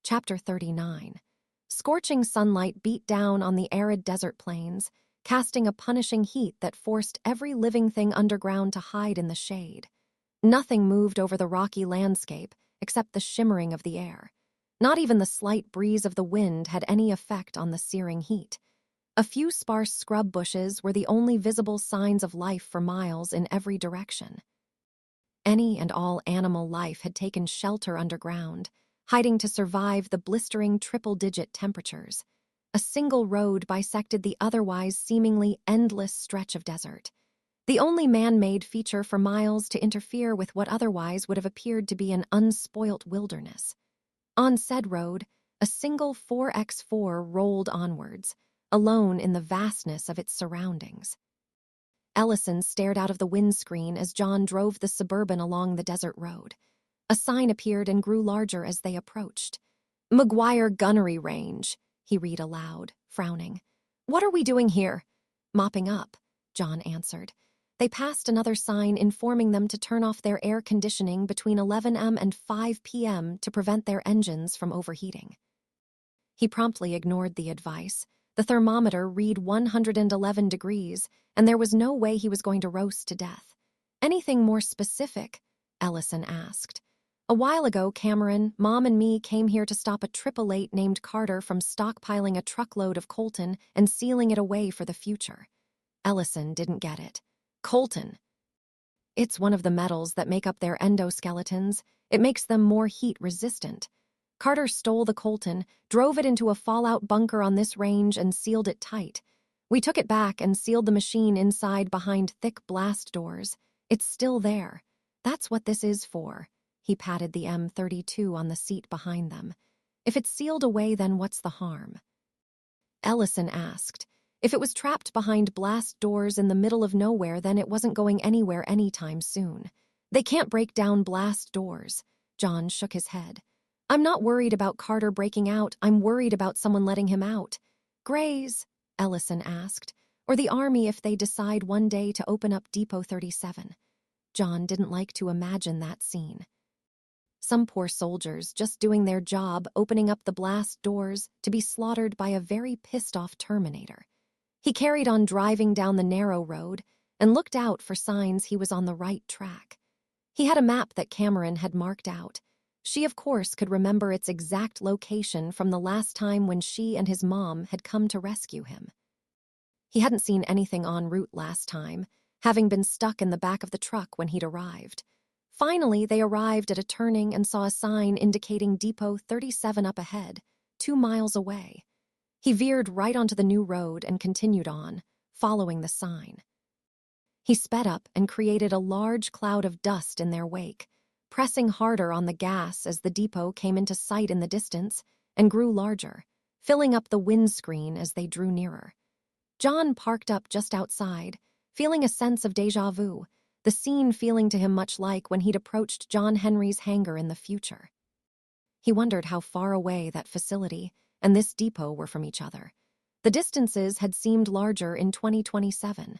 Chapter 39. Scorching sunlight beat down on the arid desert plains, casting a punishing heat that forced every living thing underground to hide in the shade. Nothing moved over the rocky landscape except the shimmering of the air. Not even the slight breeze of the wind had any effect on the searing heat. A few sparse scrub bushes were the only visible signs of life for miles in every direction. Any and all animal life had taken shelter underground, hiding to survive the blistering triple-digit temperatures. A single road bisected the otherwise seemingly endless stretch of desert, the only man-made feature for miles to interfere with what otherwise would have appeared to be an unspoilt wilderness. On said road, a single 4x4 rolled onwards, alone in the vastness of its surroundings. Ellison stared out of the windscreen as John drove the Suburban along the desert road. A sign appeared and grew larger as they approached. "McGuire Gunnery Range," he read aloud, frowning. "What are we doing here?" "Mopping up," John answered. They passed another sign informing them to turn off their air conditioning between 11 a.m. and 5 p.m. to prevent their engines from overheating. He promptly ignored the advice. The thermometer read 111 degrees, and there was no way he was going to roast to death. "Anything more specific?" Ellison asked. "A while ago, Cameron, Mom and me came here to stop a 888 named Carter from stockpiling a truckload of coltan and sealing it away for the future." Ellison didn't get it. Coltan. "It's one of the metals that make up their endoskeletons. It makes them more heat-resistant. Carter stole the coltan, drove it into a fallout bunker on this range, and sealed it tight. We took it back and sealed the machine inside behind thick blast doors. It's still there. That's what this is for." He patted the M32 on the seat behind them. "If it's sealed away, then what's the harm?" Ellison asked. "If it was trapped behind blast doors in the middle of nowhere, then it wasn't going anywhere anytime soon. They can't break down blast doors." John shook his head. "I'm not worried about Carter breaking out. I'm worried about someone letting him out." "Grays?" Ellison asked. "Or the Army if they decide one day to open up Depot 37. John didn't like to imagine that scene. Some poor soldiers just doing their job, opening up the blast doors to be slaughtered by a very pissed-off Terminator. He carried on driving down the narrow road and looked out for signs he was on the right track. He had a map that Cameron had marked out. She, of course, could remember its exact location from the last time when she and his mom had come to rescue him. He hadn't seen anything en route last time, having been stuck in the back of the truck when he'd arrived. Finally, they arrived at a turning and saw a sign indicating Depot 37 up ahead, 2 miles away. He veered right onto the new road and continued on, following the sign. He sped up and created a large cloud of dust in their wake, pressing harder on the gas as the depot came into sight in the distance and grew larger, filling up the windscreen as they drew nearer. John parked up just outside, feeling a sense of déjà vu, the scene feeling to him much like when he'd approached John Henry's hangar in the future. He wondered how far away that facility and this depot were from each other. The distances had seemed larger in 2027.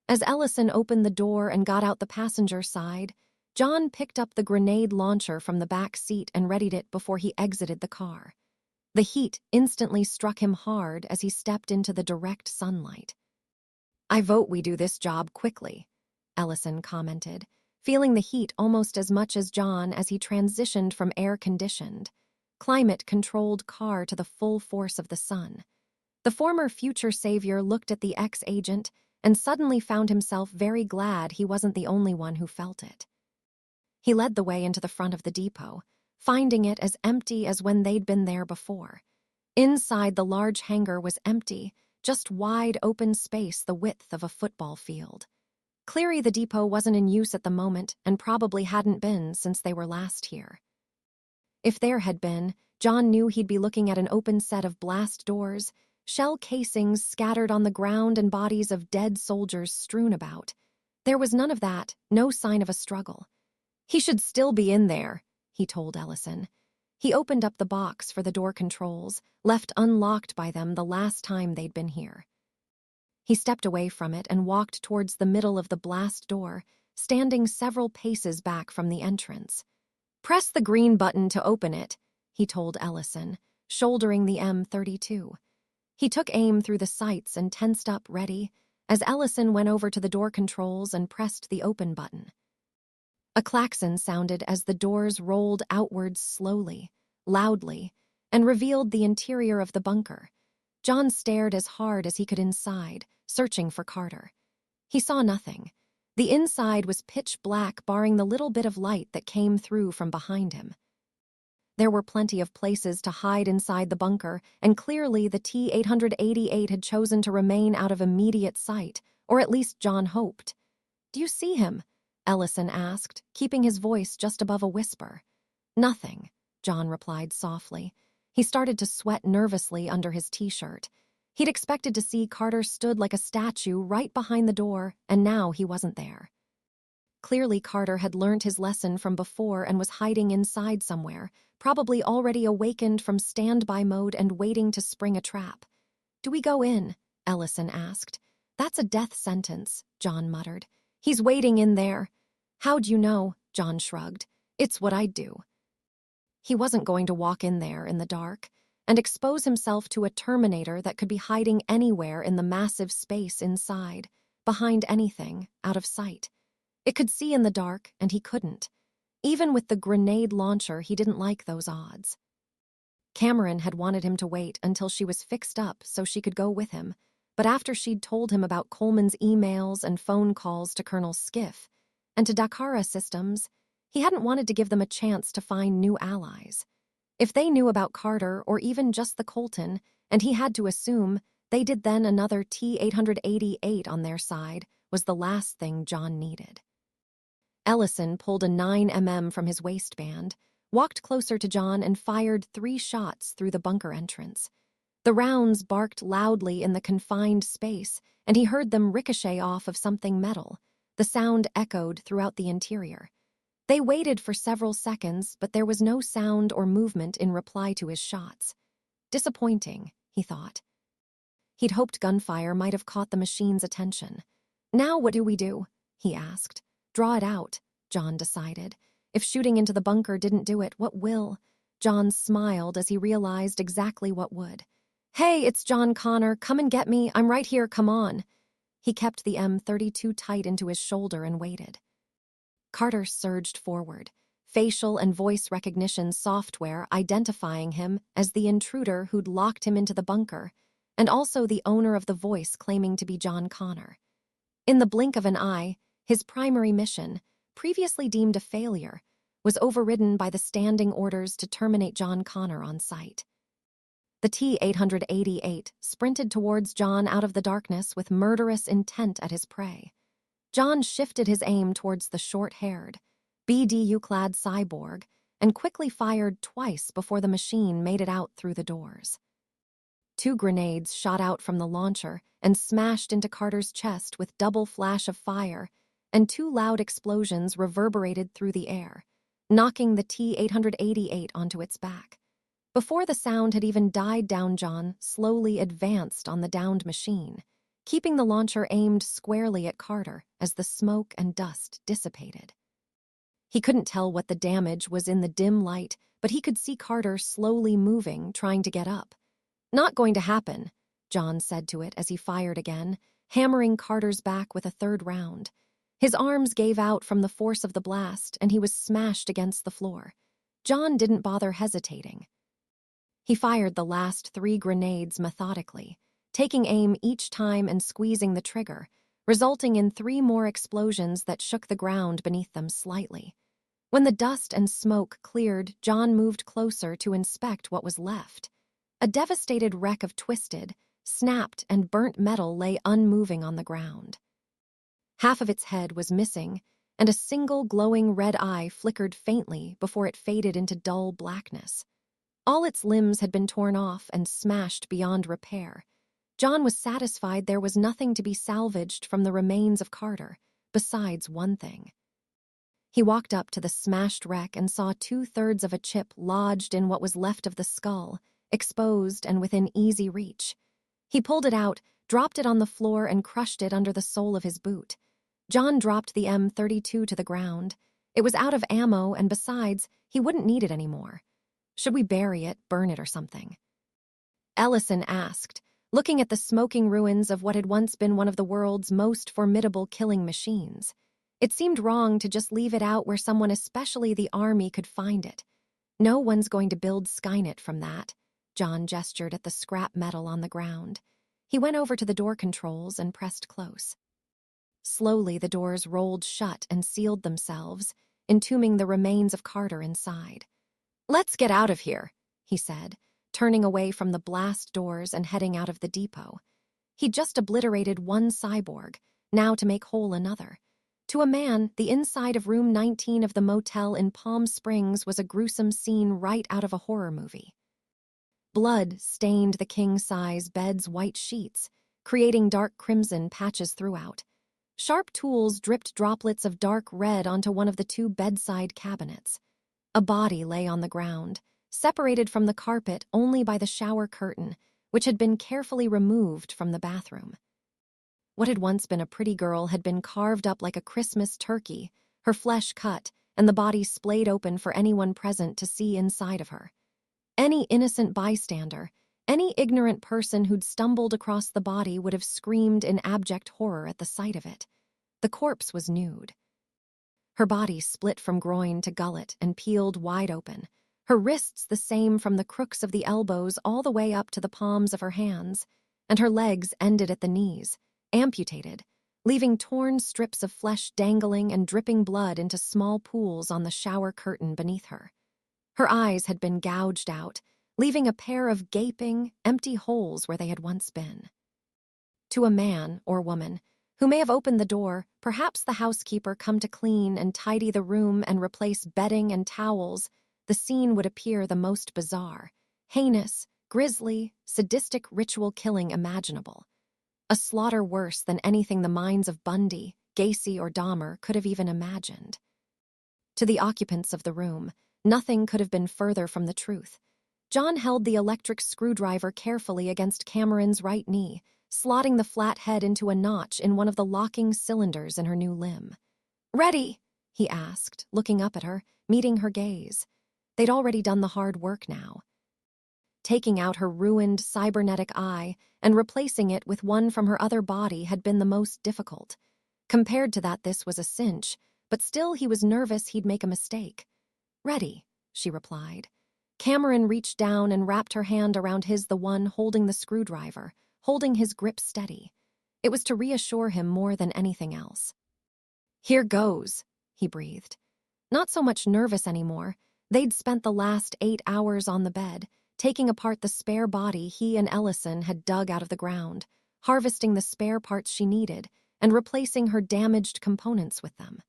As Ellison opened the door and got out the passenger side, John picked up the grenade launcher from the back seat and readied it before he exited the car. The heat instantly struck him hard as he stepped into the direct sunlight. "I vote we do this job quickly," Ellison commented, feeling the heat almost as much as John as he transitioned from air-conditioned, climate-controlled car to the full force of the sun. The former future savior looked at the ex-agent and suddenly found himself very glad he wasn't the only one who felt it. He led the way into the front of the depot, finding it as empty as when they'd been there before. Inside, the large hangar was empty, just wide open space the width of a football field. Clearly, the depot wasn't in use at the moment and probably hadn't been since they were last here. If there had been, John knew he'd be looking at an open set of blast doors, shell casings scattered on the ground and bodies of dead soldiers strewn about. There was none of that, no sign of a struggle. "He should still be in there," he told Ellison. He opened up the box for the door controls, left unlocked by them the last time they'd been here. He stepped away from it and walked towards the middle of the blast door, standing several paces back from the entrance. "Press the green button to open it," he told Ellison, shouldering the M32. He took aim through the sights and tensed up ready as Ellison went over to the door controls and pressed the open button. A klaxon sounded as the doors rolled outwards slowly, loudly, and revealed the interior of the bunker. John stared as hard as he could inside, searching for Carter. He saw nothing. The inside was pitch black, barring the little bit of light that came through from behind him. There were plenty of places to hide inside the bunker, and clearly the T-888 had chosen to remain out of immediate sight, or at least John hoped. "Do you see him?" Ellison asked, keeping his voice just above a whisper. "Nothing," John replied softly. He started to sweat nervously under his t-shirt. He'd expected to see Carter stood like a statue right behind the door, and now he wasn't there. Clearly Carter had learned his lesson from before and was hiding inside somewhere, probably already awakened from standby mode and waiting to spring a trap. "Do we go in?" Ellison asked. "That's a death sentence," John muttered. "He's waiting in there." "How'd you know?" John shrugged. "It's what I'd do." He wasn't going to walk in there in the dark and expose himself to a Terminator that could be hiding anywhere in the massive space inside, behind anything, out of sight. It could see in the dark, and he couldn't. Even with the grenade launcher, he didn't like those odds. Cameron had wanted him to wait until she was fixed up so she could go with him, but after she'd told him about Coleman's emails and phone calls to Colonel Skiff and to Dakara Systems, he hadn't wanted to give them a chance to find new allies. If they knew about Carter or even just the Colton, and he had to assume they did, then another T-888 on their side was the last thing John needed. Ellison pulled a 9mm from his waistband, walked closer to John and fired 3 shots through the bunker entrance. The rounds barked loudly in the confined space, and he heard them ricochet off of something metal. The sound echoed throughout the interior. They waited for several seconds, but there was no sound or movement in reply to his shots. Disappointing, he thought. He'd hoped gunfire might have caught the machine's attention. "Now what do we do?" he asked. "Draw it out," John decided. "If shooting into the bunker didn't do it, what will?" John smiled as he realized exactly what would. "Hey, it's John Connor. Come and get me. I'm right here. Come on." He kept the M32 tight into his shoulder and waited. Carter surged forward, facial and voice recognition software identifying him as the intruder who'd locked him into the bunker, and also the owner of the voice claiming to be John Connor. In the blink of an eye, his primary mission, previously deemed a failure, was overridden by the standing orders to terminate John Connor on sight. The T-888 sprinted towards John out of the darkness with murderous intent at his prey. John shifted his aim towards the short-haired, BDU-clad cyborg and quickly fired twice before the machine made it out through the doors. 2 grenades shot out from the launcher and smashed into Carter's chest with double flash of fire, and 2 loud explosions reverberated through the air, knocking the T-888 onto its back. Before the sound had even died down, John slowly advanced on the downed machine, keeping the launcher aimed squarely at Carter as the smoke and dust dissipated. He couldn't tell what the damage was in the dim light, but he could see Carter slowly moving, trying to get up. "Not going to happen," John said to it as he fired again, hammering Carter's back with a 3rd round. His arms gave out from the force of the blast, and he was smashed against the floor. John didn't bother hesitating. He fired the last 3 grenades methodically, taking aim each time and squeezing the trigger, resulting in 3 more explosions that shook the ground beneath them slightly. When the dust and smoke cleared, John moved closer to inspect what was left. A devastated wreck of twisted, snapped, and burnt metal lay unmoving on the ground. Half of its head was missing, and a single glowing red eye flickered faintly before it faded into dull blackness. All its limbs had been torn off and smashed beyond repair. John was satisfied there was nothing to be salvaged from the remains of Carter, besides one thing. He walked up to the smashed wreck and saw 2/3 of a chip lodged in what was left of the skull, exposed and within easy reach. He pulled it out, dropped it on the floor, and crushed it under the sole of his boot. John dropped the M32 to the ground. It was out of ammo, and besides, he wouldn't need it anymore. Should we bury it, burn it, or something?" Ellison asked, looking at the smoking ruins of what had once been one of the world's most formidable killing machines. It seemed wrong to just leave it out where someone, especially the army, could find it. "No one's going to build Skynet from that." John gestured at the scrap metal on the ground. He went over to the door controls and pressed close. Slowly, the doors rolled shut and sealed themselves, entombing the remains of Carter inside. "Let's get out of here," he said, turning away from the blast doors and heading out of the depot. He'd just obliterated one cyborg, now to make whole another. To a man, the inside of room 19 of the motel in Palm Springs was a gruesome scene right out of a horror movie. Blood stained the king-size bed's white sheets, creating dark crimson patches throughout. Sharp tools dripped droplets of dark red onto one of the two bedside cabinets. A body lay on the ground, separated from the carpet only by the shower curtain, which had been carefully removed from the bathroom. What had once been a pretty girl had been carved up like a Christmas turkey, her flesh cut, and the body splayed open for anyone present to see inside of her. Any innocent bystander, any ignorant person who'd stumbled across the body would have screamed in abject horror at the sight of it. The corpse was nude. Her body split from groin to gullet and peeled wide open, her wrists the same from the crooks of the elbows all the way up to the palms of her hands, and her legs ended at the knees, amputated, leaving torn strips of flesh dangling and dripping blood into small pools on the shower curtain beneath her. Her eyes had been gouged out, leaving a pair of gaping, empty holes where they had once been. To a man or woman who may have opened the door, perhaps the housekeeper come to clean and tidy the room and replace bedding and towels, the scene would appear the most bizarre, heinous, grisly, sadistic ritual killing imaginable. A slaughter worse than anything the minds of Bundy, Gacy, or Dahmer could have even imagined. To the occupants of the room, nothing could have been further from the truth. John held the electric screwdriver carefully against Cameron's right knee, slotting the flat head into a notch in one of the locking cylinders in her new limb. "Ready?" he asked, looking up at her, meeting her gaze. They'd already done the hard work now. Taking out her ruined cybernetic eye and replacing it with one from her other body had been the most difficult. Compared to that, this was a cinch, but still he was nervous he'd make a mistake. "Ready," she replied. Cameron reached down and wrapped her hand around his, the one holding the screwdriver, holding his grip steady. It was to reassure him more than anything else. "Here goes," he breathed. Not so much nervous anymore. They'd spent the last 8 hours on the bed, taking apart the spare body he and Ellison had dug out of the ground, harvesting the spare parts she needed, and replacing her damaged components with them.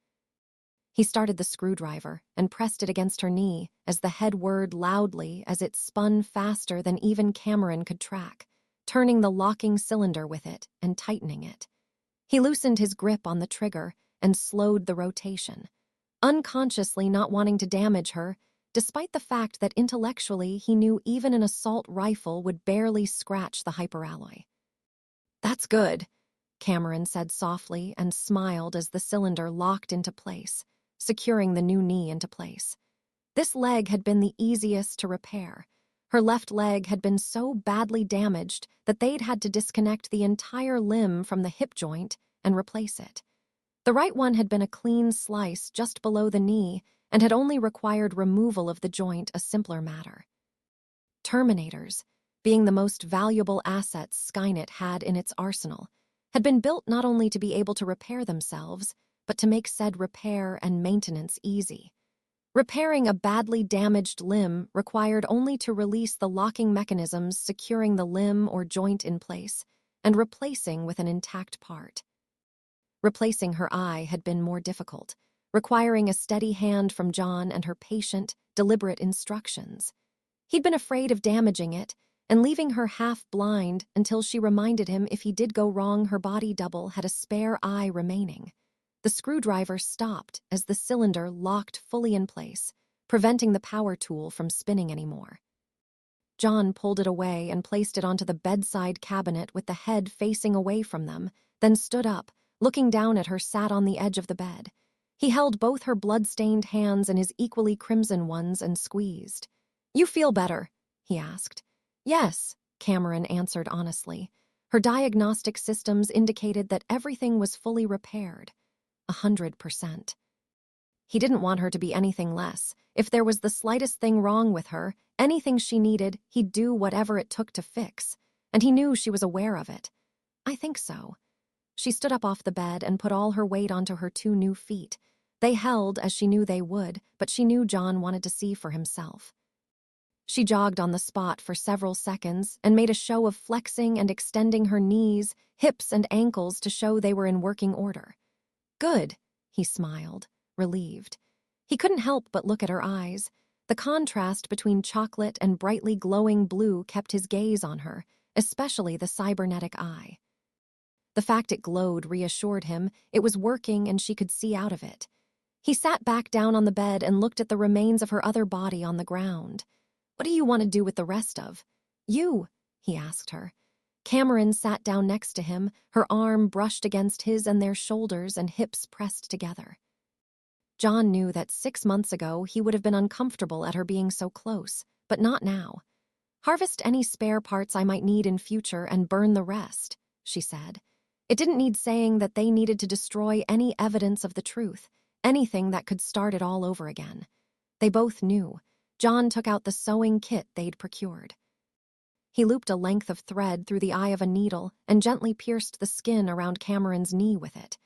He started the screwdriver and pressed it against her knee as the head whirred loudly as it spun faster than even Cameron could track, turning the locking cylinder with it and tightening it. He loosened his grip on the trigger and slowed the rotation, unconsciously not wanting to damage her, despite the fact that intellectually he knew even an assault rifle would barely scratch the hyperalloy. "That's good," Cameron said softly and smiled as the cylinder locked into place, securing the new knee into place. This leg had been the easiest to repair. Her left leg had been so badly damaged that they'd had to disconnect the entire limb from the hip joint and replace it. The right one had been a clean slice just below the knee and had only required removal of the joint, a simpler matter. Terminators, being the most valuable assets Skynet had in its arsenal, had been built not only to be able to repair themselves, but to make said repair and maintenance easy. Repairing a badly damaged limb required only to release the locking mechanisms securing the limb or joint in place, and replacing with an intact part. Replacing her eye had been more difficult, requiring a steady hand from John and her patient, deliberate instructions. He'd been afraid of damaging it and leaving her half-blind until she reminded him if he did go wrong, her body double had a spare eye remaining. The screwdriver stopped as the cylinder locked fully in place, preventing the power tool from spinning anymore. John pulled it away and placed it onto the bedside cabinet with the head facing away from them, then stood up, looking down at her, sat on the edge of the bed. He held both her blood-stained hands in his equally crimson ones and squeezed. "You feel better?" he asked. "Yes," Cameron answered honestly. Her diagnostic systems indicated that everything was fully repaired. 100%. He didn't want her to be anything less. If there was the slightest thing wrong with her, anything she needed, he'd do whatever it took to fix. And he knew she was aware of it. "I think so." She stood up off the bed and put all her weight onto her 2 new feet. They held, as she knew they would, but she knew John wanted to see for himself. She jogged on the spot for several seconds and made a show of flexing and extending her knees, hips, and ankles to show they were in working order. "Good," he smiled, relieved. He couldn't help but look at her eyes. The contrast between chocolate and brightly glowing blue kept his gaze on her, especially the cybernetic eye. The fact it glowed reassured him. It was working and she could see out of it. He sat back down on the bed and looked at the remains of her other body on the ground. "What do you want to do with the rest of you?" he asked her. Cameron sat down next to him, her arm brushed against his and their shoulders and hips pressed together. John knew that 6 months ago he would have been uncomfortable at her being so close, but not now. "Harvest any spare parts I might need in future and burn the rest," she said. It didn't need saying that they needed to destroy any evidence of the truth, anything that could start it all over again. They both knew. John took out the sewing kit they'd procured. He looped a length of thread through the eye of a needle and gently pierced the skin around Cameron's knee with it.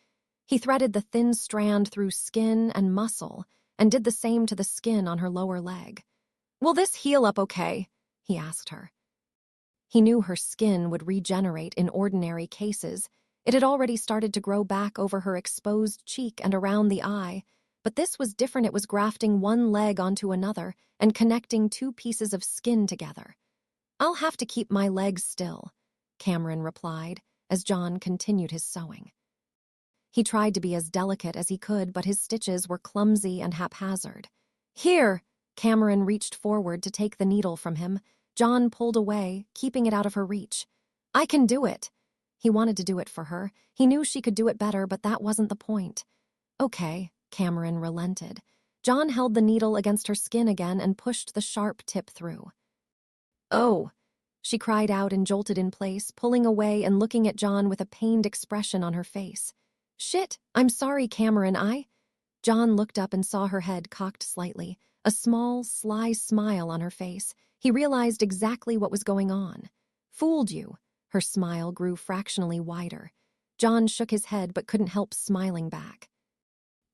He threaded the thin strand through skin and muscle and did the same to the skin on her lower leg. "Will this heal up okay?" he asked her. He knew her skin would regenerate in ordinary cases. It had already started to grow back over her exposed cheek and around the eye, but this was different. It was grafting one leg onto another and connecting 2 pieces of skin together. "I'll have to keep my legs still," Cameron replied, as John continued his sewing. He tried to be as delicate as he could, but his stitches were clumsy and haphazard. "Here!" Cameron reached forward to take the needle from him. John pulled away, keeping it out of her reach. "I can do it." He wanted to do it for her. He knew she could do it better, but that wasn't the point. "Okay," Cameron relented. John held the needle against her skin again and pushed the sharp tip through. "Oh!" She cried out and jolted in place, pulling away and looking at John with a pained expression on her face. "Shit, I'm sorry, Cameron, John looked up and saw her head cocked slightly, a small, sly smile on her face. He realized exactly what was going on. "Fooled you." Her smile grew fractionally wider. John shook his head but couldn't help smiling back.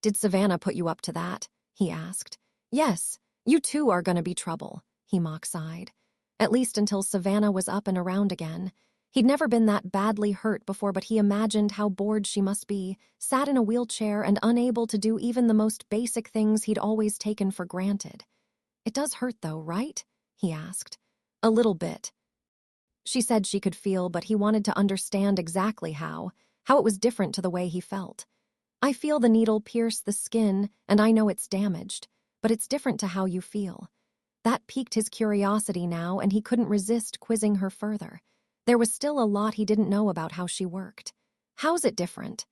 "Did Savannah put you up to that?" he asked. "Yes, you two are gonna be trouble," he mock-sighed. At least until Savannah was up and around again. He'd never been that badly hurt before, but he imagined how bored she must be, sat in a wheelchair and unable to do even the most basic things he'd always taken for granted. "It does hurt though, right?" he asked. "A little bit." She said she could feel, but he wanted to understand exactly how it was different to the way he felt. "I feel the needle pierce the skin, and I know it's damaged, but it's different to how you feel." That piqued his curiosity now, and he couldn't resist quizzing her further. There was still a lot he didn't know about how she worked. "How's it different?"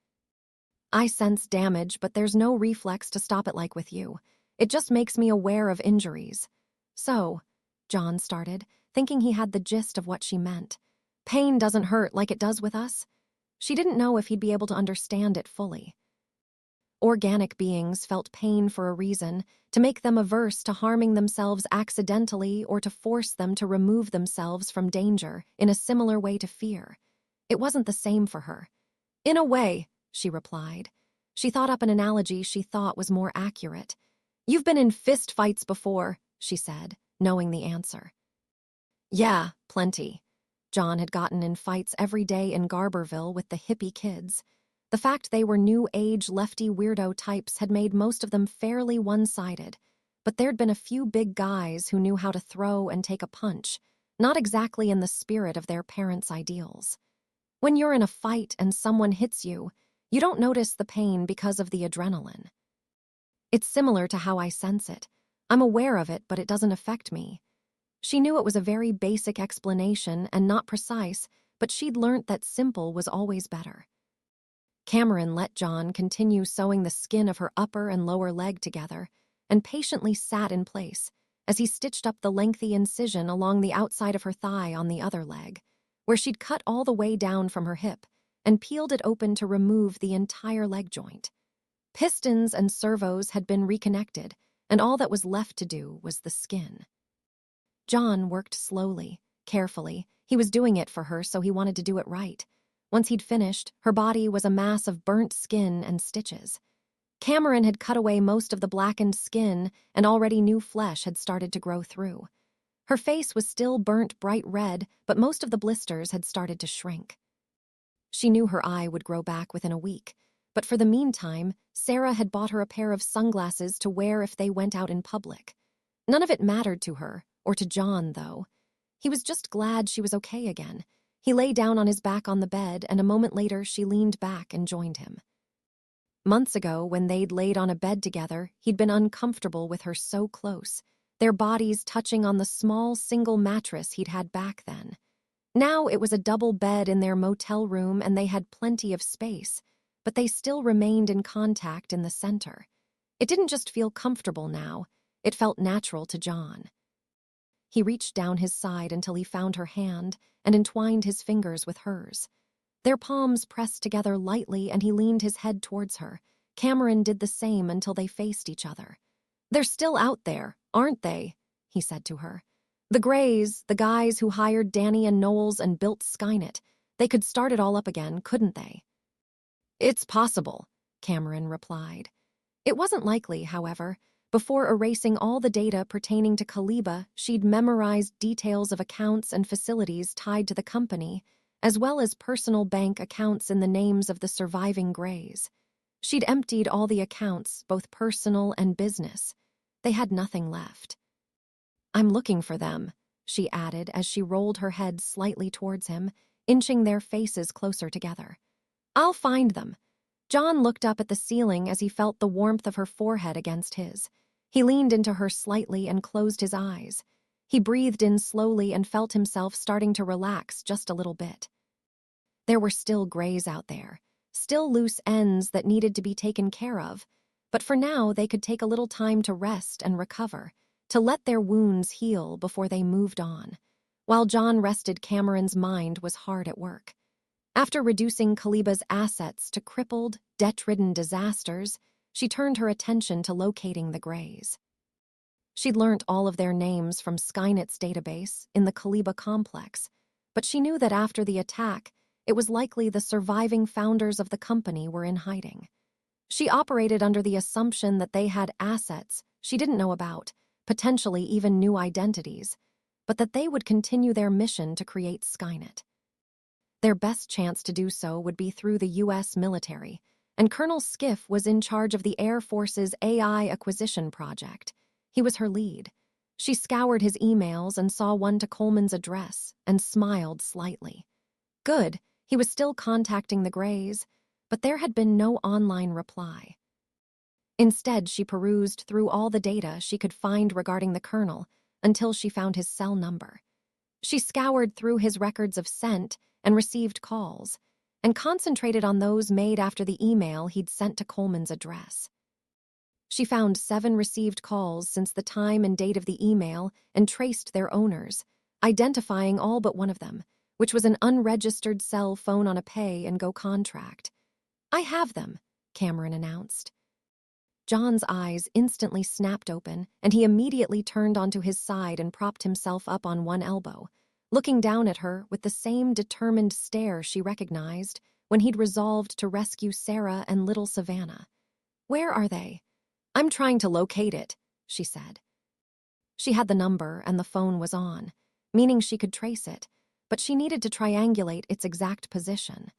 "I sense damage, but there's no reflex to stop it like with you. It just makes me aware of injuries." "So," John started, thinking he had the gist of what she meant. "Pain doesn't hurt like it does with us?" She didn't know if he'd be able to understand it fully. Organic beings felt pain for a reason, to make them averse to harming themselves accidentally or to force them to remove themselves from danger in a similar way to fear. It wasn't the same for her. "In a way," she replied. She thought up an analogy she thought was more accurate. "You've been in fist fights before," she said, knowing the answer. "Yeah, plenty." John had gotten in fights every day in Garberville with the hippie kids. The fact they were new-age lefty weirdo types had made most of them fairly one-sided, but there'd been a few big guys who knew how to throw and take a punch, not exactly in the spirit of their parents' ideals. When you're in a fight and someone hits you, you don't notice the pain because of the adrenaline. "It's similar to how I sense it. I'm aware of it, but it doesn't affect me." She knew it was a very basic explanation and not precise, but she'd learnt that simple was always better. Cameron let John continue sewing the skin of her upper and lower leg together and patiently sat in place. as he stitched up the lengthy incision along the outside of her thigh on the other leg, where she'd cut all the way down from her hip, and peeled it open to remove the entire leg joint. Pistons and servos had been reconnected, and all that was left to do was the skin. John worked slowly, carefully. He was doing it for her, so he wanted to do it right. Once he'd finished, her body was a mass of burnt skin and stitches. Cameron had cut away most of the blackened skin, and already new flesh had started to grow through. Her face was still burnt bright red, but most of the blisters had started to shrink. She knew her eye would grow back within a week, but for the meantime, Sarah had bought her a pair of sunglasses to wear if they went out in public. None of it mattered to her, or to John, though. He was just glad she was okay again. He lay down on his back on the bed, and a moment later she leaned back and joined him. Months ago, when they'd laid on a bed together, he'd been uncomfortable with her so close, their bodies touching on the small single mattress he'd had back then. Now it was a double bed in their motel room, and they had plenty of space, but they still remained in contact in the center. It didn't just feel comfortable now, it felt natural to John. He reached down his side until he found her hand and entwined his fingers with hers. Their palms pressed together lightly, and he leaned his head towards her. Cameron did the same until they faced each other. "They're still out there, aren't they?" he said to her. "The Greys, the guys who hired Danny and Knowles and built Skynet, they could start it all up again, couldn't they?" "It's possible," Cameron replied. It wasn't likely, however. Before erasing all the data pertaining to Kaliba, she'd memorized details of accounts and facilities tied to the company, as well as personal bank accounts in the names of the surviving Greys. She'd emptied all the accounts, both personal and business. They had nothing left. "I'm looking for them," she added as she rolled her head slightly towards him, inching their faces closer together. "I'll find them." John looked up at the ceiling as he felt the warmth of her forehead against his. He leaned into her slightly and closed his eyes. He breathed in slowly and felt himself starting to relax just a little bit. There were still Greys out there, still loose ends that needed to be taken care of, but for now they could take a little time to rest and recover, to let their wounds heal before they moved on. While John rested, Cameron's mind was hard at work. After reducing Kaliba's assets to crippled, debt-ridden disasters, she turned her attention to locating the Greys. She'd learnt all of their names from Skynet's database in the Kaliba complex, but she knew that after the attack, it was likely the surviving founders of the company were in hiding. She operated under the assumption that they had assets she didn't know about, potentially even new identities, but that they would continue their mission to create Skynet. Their best chance to do so would be through the U.S. military, and Colonel Skiff was in charge of the Air Force's AI acquisition project. He was her lead. She scoured his emails and saw one to Coleman's address and smiled slightly. Good, he was still contacting the Greys, but there had been no online reply. Instead, she perused through all the data she could find regarding the colonel until she found his cell number. She scoured through his records of sent and received calls, and concentrated on those made after the email he'd sent to Coleman's address. She found 7 received calls since the time and date of the email and traced their owners, identifying all but one of them, which was an unregistered cell phone on a pay-and-go contract. "I have them," Cameron announced. John's eyes instantly snapped open, and he immediately turned onto his side and propped himself up on one elbow, looking down at her with the same determined stare she recognized when he'd resolved to rescue Sarah and little Savannah. "Where are they?" "I'm trying to locate it," she said. She had the number and the phone was on, meaning she could trace it, but she needed to triangulate its exact position.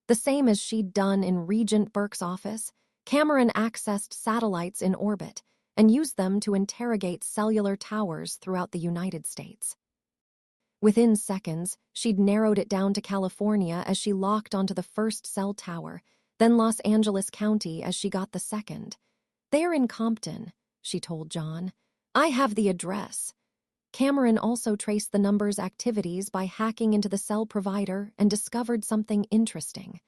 The same as she'd done in Regent Burke's office, Cameron accessed satellites in orbit and used them to interrogate cellular towers throughout the United States. Within seconds, she'd narrowed it down to California as she locked onto the first cell tower, then Los Angeles County as she got the second. "They're in Compton," she told John. "I have the address." Cameron also traced the number's activities by hacking into the cell provider and discovered something interesting.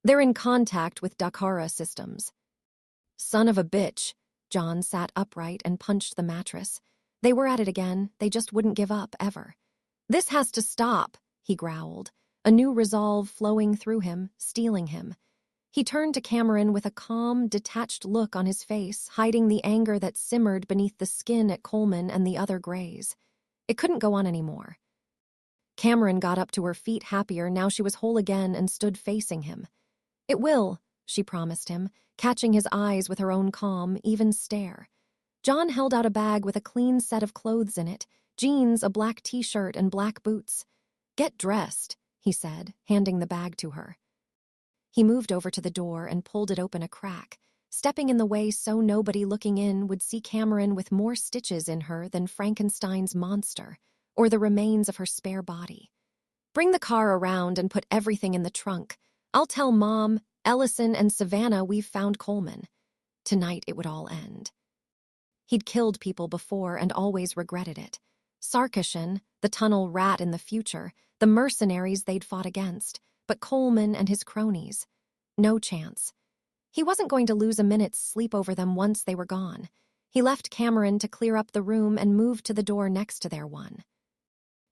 "They're in contact with Dakara systems." "Son of a bitch." John sat upright and punched the mattress. They were at it again. They just wouldn't give up, ever. "This has to stop," he growled, a new resolve flowing through him, stealing him. He turned to Cameron with a calm, detached look on his face, hiding the anger that simmered beneath the skin at Coleman and the other Greys. It couldn't go on anymore. Cameron got up to her feet, happier now she was whole again, and stood facing him. "It will," she promised him, catching his eyes with her own calm, even stare. John held out a bag with a clean set of clothes in it, jeans, a black t-shirt, and black boots. "Get dressed," he said, handing the bag to her. He moved over to the door and pulled it open a crack, stepping in the way so nobody looking in would see Cameron with more stitches in her than Frankenstein's monster, or the remains of her spare body. "Bring the car around and put everything in the trunk. I'll tell Mom, Ellison, and Savannah we've found Coleman." Tonight it would all end. He'd killed people before and always regretted it. Sarkisian, the tunnel rat in the future, the mercenaries they'd fought against, but Coleman and his cronies. No chance. He wasn't going to lose a minute's sleep over them once they were gone. He left Cameron to clear up the room and moved to the door next to their one.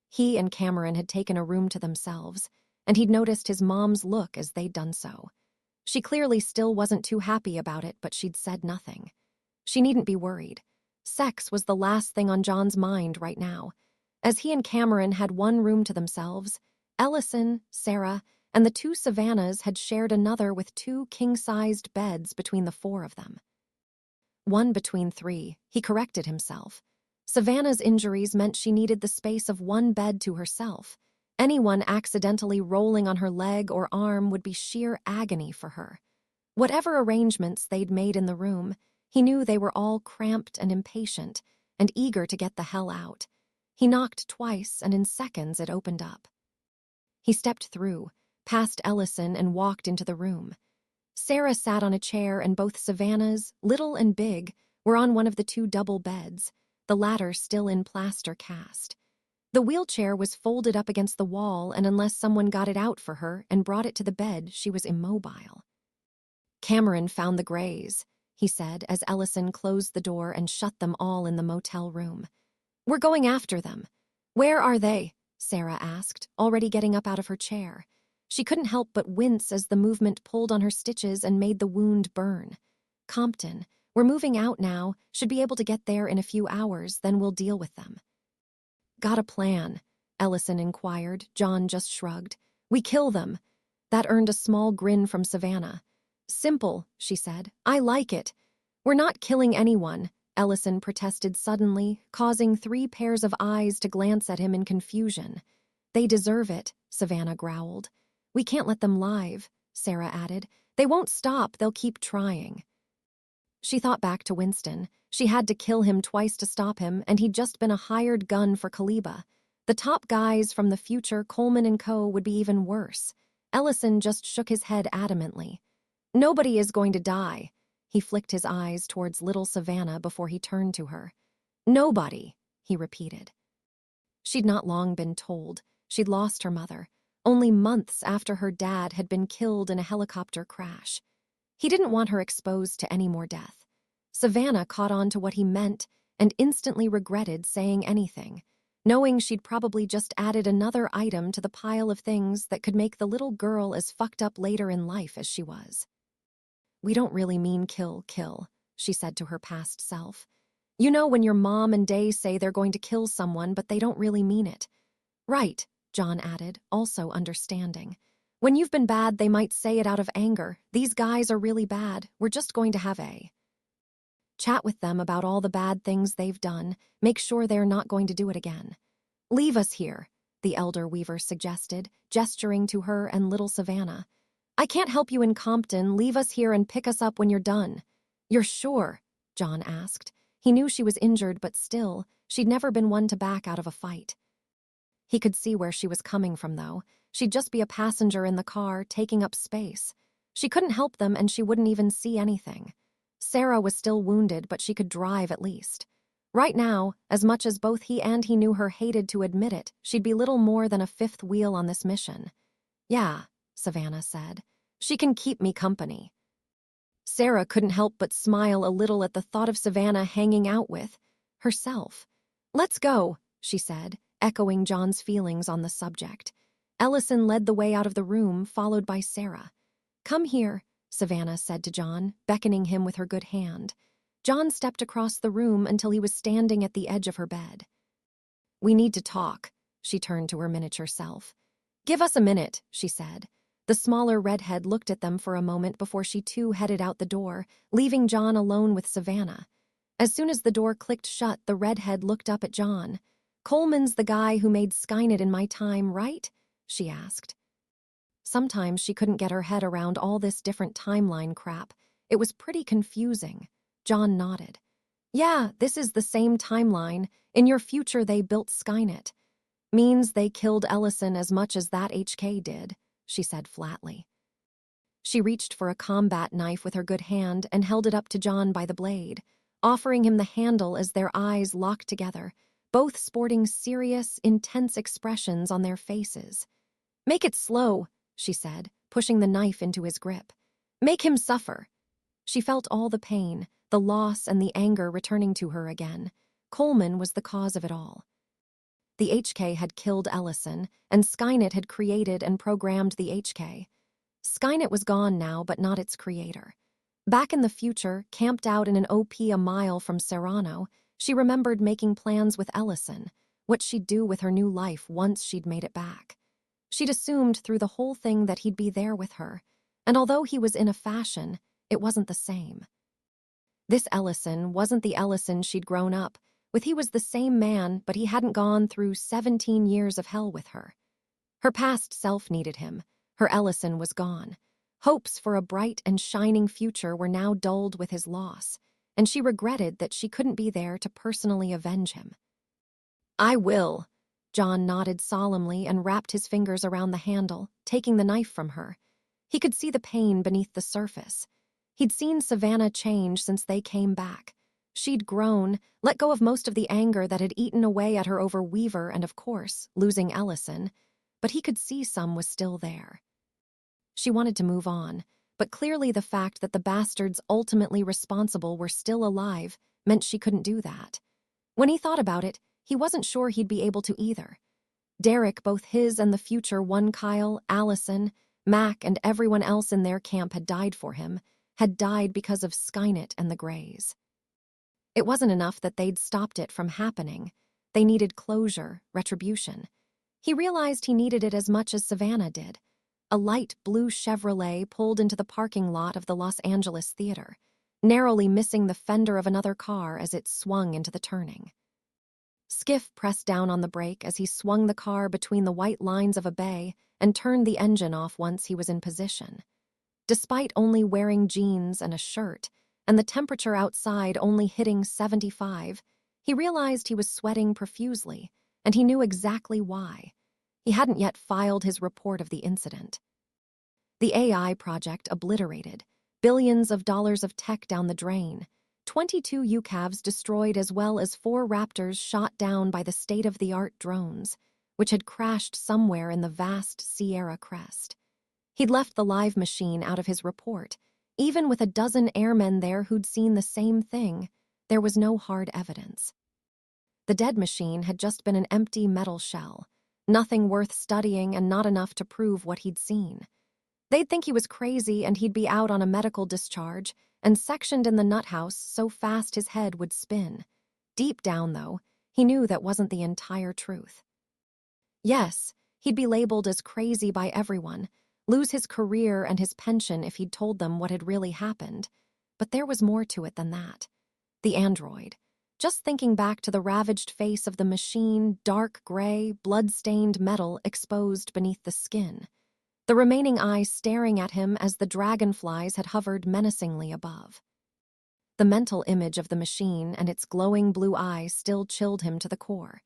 He and Cameron had taken a room to themselves, and he'd noticed his mom's look as they'd done so. She clearly still wasn't too happy about it, but she'd said nothing. She needn't be worried. Sex was the last thing on John's mind right now. As he and Cameron had one room to themselves, Ellison, Sarah, and the two Savannahs had shared another with two king-sized beds between the four of them. One between three, he corrected himself. Savannah's injuries meant she needed the space of one bed to herself. Anyone accidentally rolling on her leg or arm would be sheer agony for her. Whatever arrangements they'd made in the room, he knew they were all cramped and impatient, and eager to get the hell out. He knocked twice, and in seconds it opened up. He stepped through, past Ellison, and walked into the room. Sarah sat on a chair, and both Savannahs, little and big, were on one of the two double beds, the latter still in plaster cast. The wheelchair was folded up against the wall, and unless someone got it out for her and brought it to the bed, she was immobile. "Cameron found the Greys," he said as Ellison closed the door and shut them all in the motel room. "We're going after them." "Where are they?" Sarah asked, already getting up out of her chair. She couldn't help but wince as the movement pulled on her stitches and made the wound burn. "Compton. We're moving out now, should be able to get there in a few hours, then we'll deal with them." "Got a plan?" Ellison inquired. John just shrugged. "We kill them." That earned a small grin from Savannah. "Simple," she said. "I like it." "We're not killing anyone," Ellison protested suddenly, causing 3 pairs of eyes to glance at him in confusion. "They deserve it," Savannah growled. "We can't let them live," Sarah added. "They won't stop, they'll keep trying." She thought back to Winston. She had to kill him twice to stop him, and he'd just been a hired gun for Kaliba. The top guys from the future, Coleman and Co., would be even worse. Ellison just shook his head adamantly. "Nobody is going to die." He flicked his eyes towards little Savannah before he turned to her. "Nobody," he repeated. She'd not long been told. She'd lost her mother, only months after her dad had been killed in a helicopter crash. He didn't want her exposed to any more death. Savannah caught on to what he meant and instantly regretted saying anything, knowing she'd probably just added another item to the pile of things that could make the little girl as fucked up later in life as she was. "We don't really mean kill, she said to her past self. "You know when your mom and Day say they're going to kill someone, but they don't really mean it." "Right," John added, also understanding. "When you've been bad, they might say it out of anger. These guys are really bad. We're just going to have a chat with them about all the bad things they've done, make sure they're not going to do it again." "Leave us here," the elder Weaver suggested, gesturing to her and little Savannah. "I can't help you in Compton. Leave us here and pick us up when you're done." "You're sure?" John asked. He knew she was injured, but still, she'd never been one to back out of a fight. He could see where she was coming from, though. She'd just be a passenger in the car, taking up space. She couldn't help them, and she wouldn't even see anything. Sarah was still wounded, but she could drive at least. Right now, as much as both he and he knew her hated to admit it, she'd be little more than a fifth wheel on this mission. "Yeah," Savannah said. "She can keep me company." Sarah couldn't help but smile a little at the thought of Savannah hanging out with herself. "Let's go," she said, echoing John's feelings on the subject. Ellison led the way out of the room, followed by Sarah. "Come here," Savannah said to John, beckoning him with her good hand. John stepped across the room until he was standing at the edge of her bed. "We need to talk," she turned to her miniature self. "Give us a minute," she said. The smaller redhead looked at them for a moment before she too headed out the door, leaving John alone with Savannah. As soon as the door clicked shut, the redhead looked up at John. "Coleman's the guy who made Skynet in my time, right?" she asked. Sometimes she couldn't get her head around all this different timeline crap. It was pretty confusing. John nodded. "Yeah, this is the same timeline. In your future, they built Skynet. Means they killed Ellison as much as that HK did," she said flatly. She reached for a combat knife with her good hand and held it up to John by the blade, offering him the handle as their eyes locked together, both sporting serious, intense expressions on their faces. "Make it slow," she said, pushing the knife into his grip. "Make him suffer." She felt all the pain, the loss and the anger returning to her again. Coleman was the cause of it all. The HK had killed Ellison, and Skynet had created and programmed the HK. Skynet was gone now, but not its creator. Back in the future, camped out in an OP a mile from Serrano, she remembered making plans with Ellison, what she'd do with her new life once she'd made it back. She'd assumed through the whole thing that he'd be there with her, and although he was in a fashion, it wasn't the same. This Ellison wasn't the Ellison she'd grown up with. He was the same man, but he hadn't gone through 17 years of hell with her. Her past self needed him. Her Ellison was gone. Hopes for a bright and shining future were now dulled with his loss, and she regretted that she couldn't be there to personally avenge him. "I will." John nodded solemnly and wrapped his fingers around the handle, taking the knife from her. He could see the pain beneath the surface. He'd seen Savannah change since they came back. She'd grown, let go of most of the anger that had eaten away at her over Weaver and, of course, losing Ellison, but he could see some was still there. She wanted to move on, but clearly the fact that the bastards ultimately responsible were still alive meant she couldn't do that. When he thought about it, he wasn't sure he'd be able to either. Derek, both his and the future one Kyle, Allison, Mac, and everyone else in their camp had died for him, had died because of Skynet and the Greys. It wasn't enough that they'd stopped it from happening. They needed closure, retribution. He realized he needed it as much as Savannah did. A light blue Chevrolet pulled into the parking lot of the Los Angeles Theater, narrowly missing the fender of another car as it swung into the turning. Skiff pressed down on the brake as he swung the car between the white lines of a bay and turned the engine off once he was in position. Despite only wearing jeans and a shirt, and the temperature outside only hitting 75, he realized he was sweating profusely, and he knew exactly why. He hadn't yet filed his report of the incident. The AI project obliterated, billions of dollars of tech down the drain, 22 UCAVs destroyed, as well as 4 Raptors shot down by the state-of-the-art drones, which had crashed somewhere in the vast Sierra Crest. He'd left the live machine out of his report. Even with a dozen airmen there who'd seen the same thing, there was no hard evidence. The dead machine had just been an empty metal shell, nothing worth studying and not enough to prove what he'd seen. They'd think he was crazy and he'd be out on a medical discharge and sectioned in the nut house so fast his head would spin. Deep down, though, he knew that wasn't the entire truth. Yes, he'd be labeled as crazy by everyone, lose his career and his pension if he'd told them what had really happened. But there was more to it than that. The android. Just thinking back to the ravaged face of the machine, dark gray, blood-stained metal exposed beneath the skin. The remaining eyes staring at him as the dragonflies had hovered menacingly above. The mental image of the machine and its glowing blue eyes still chilled him to the core.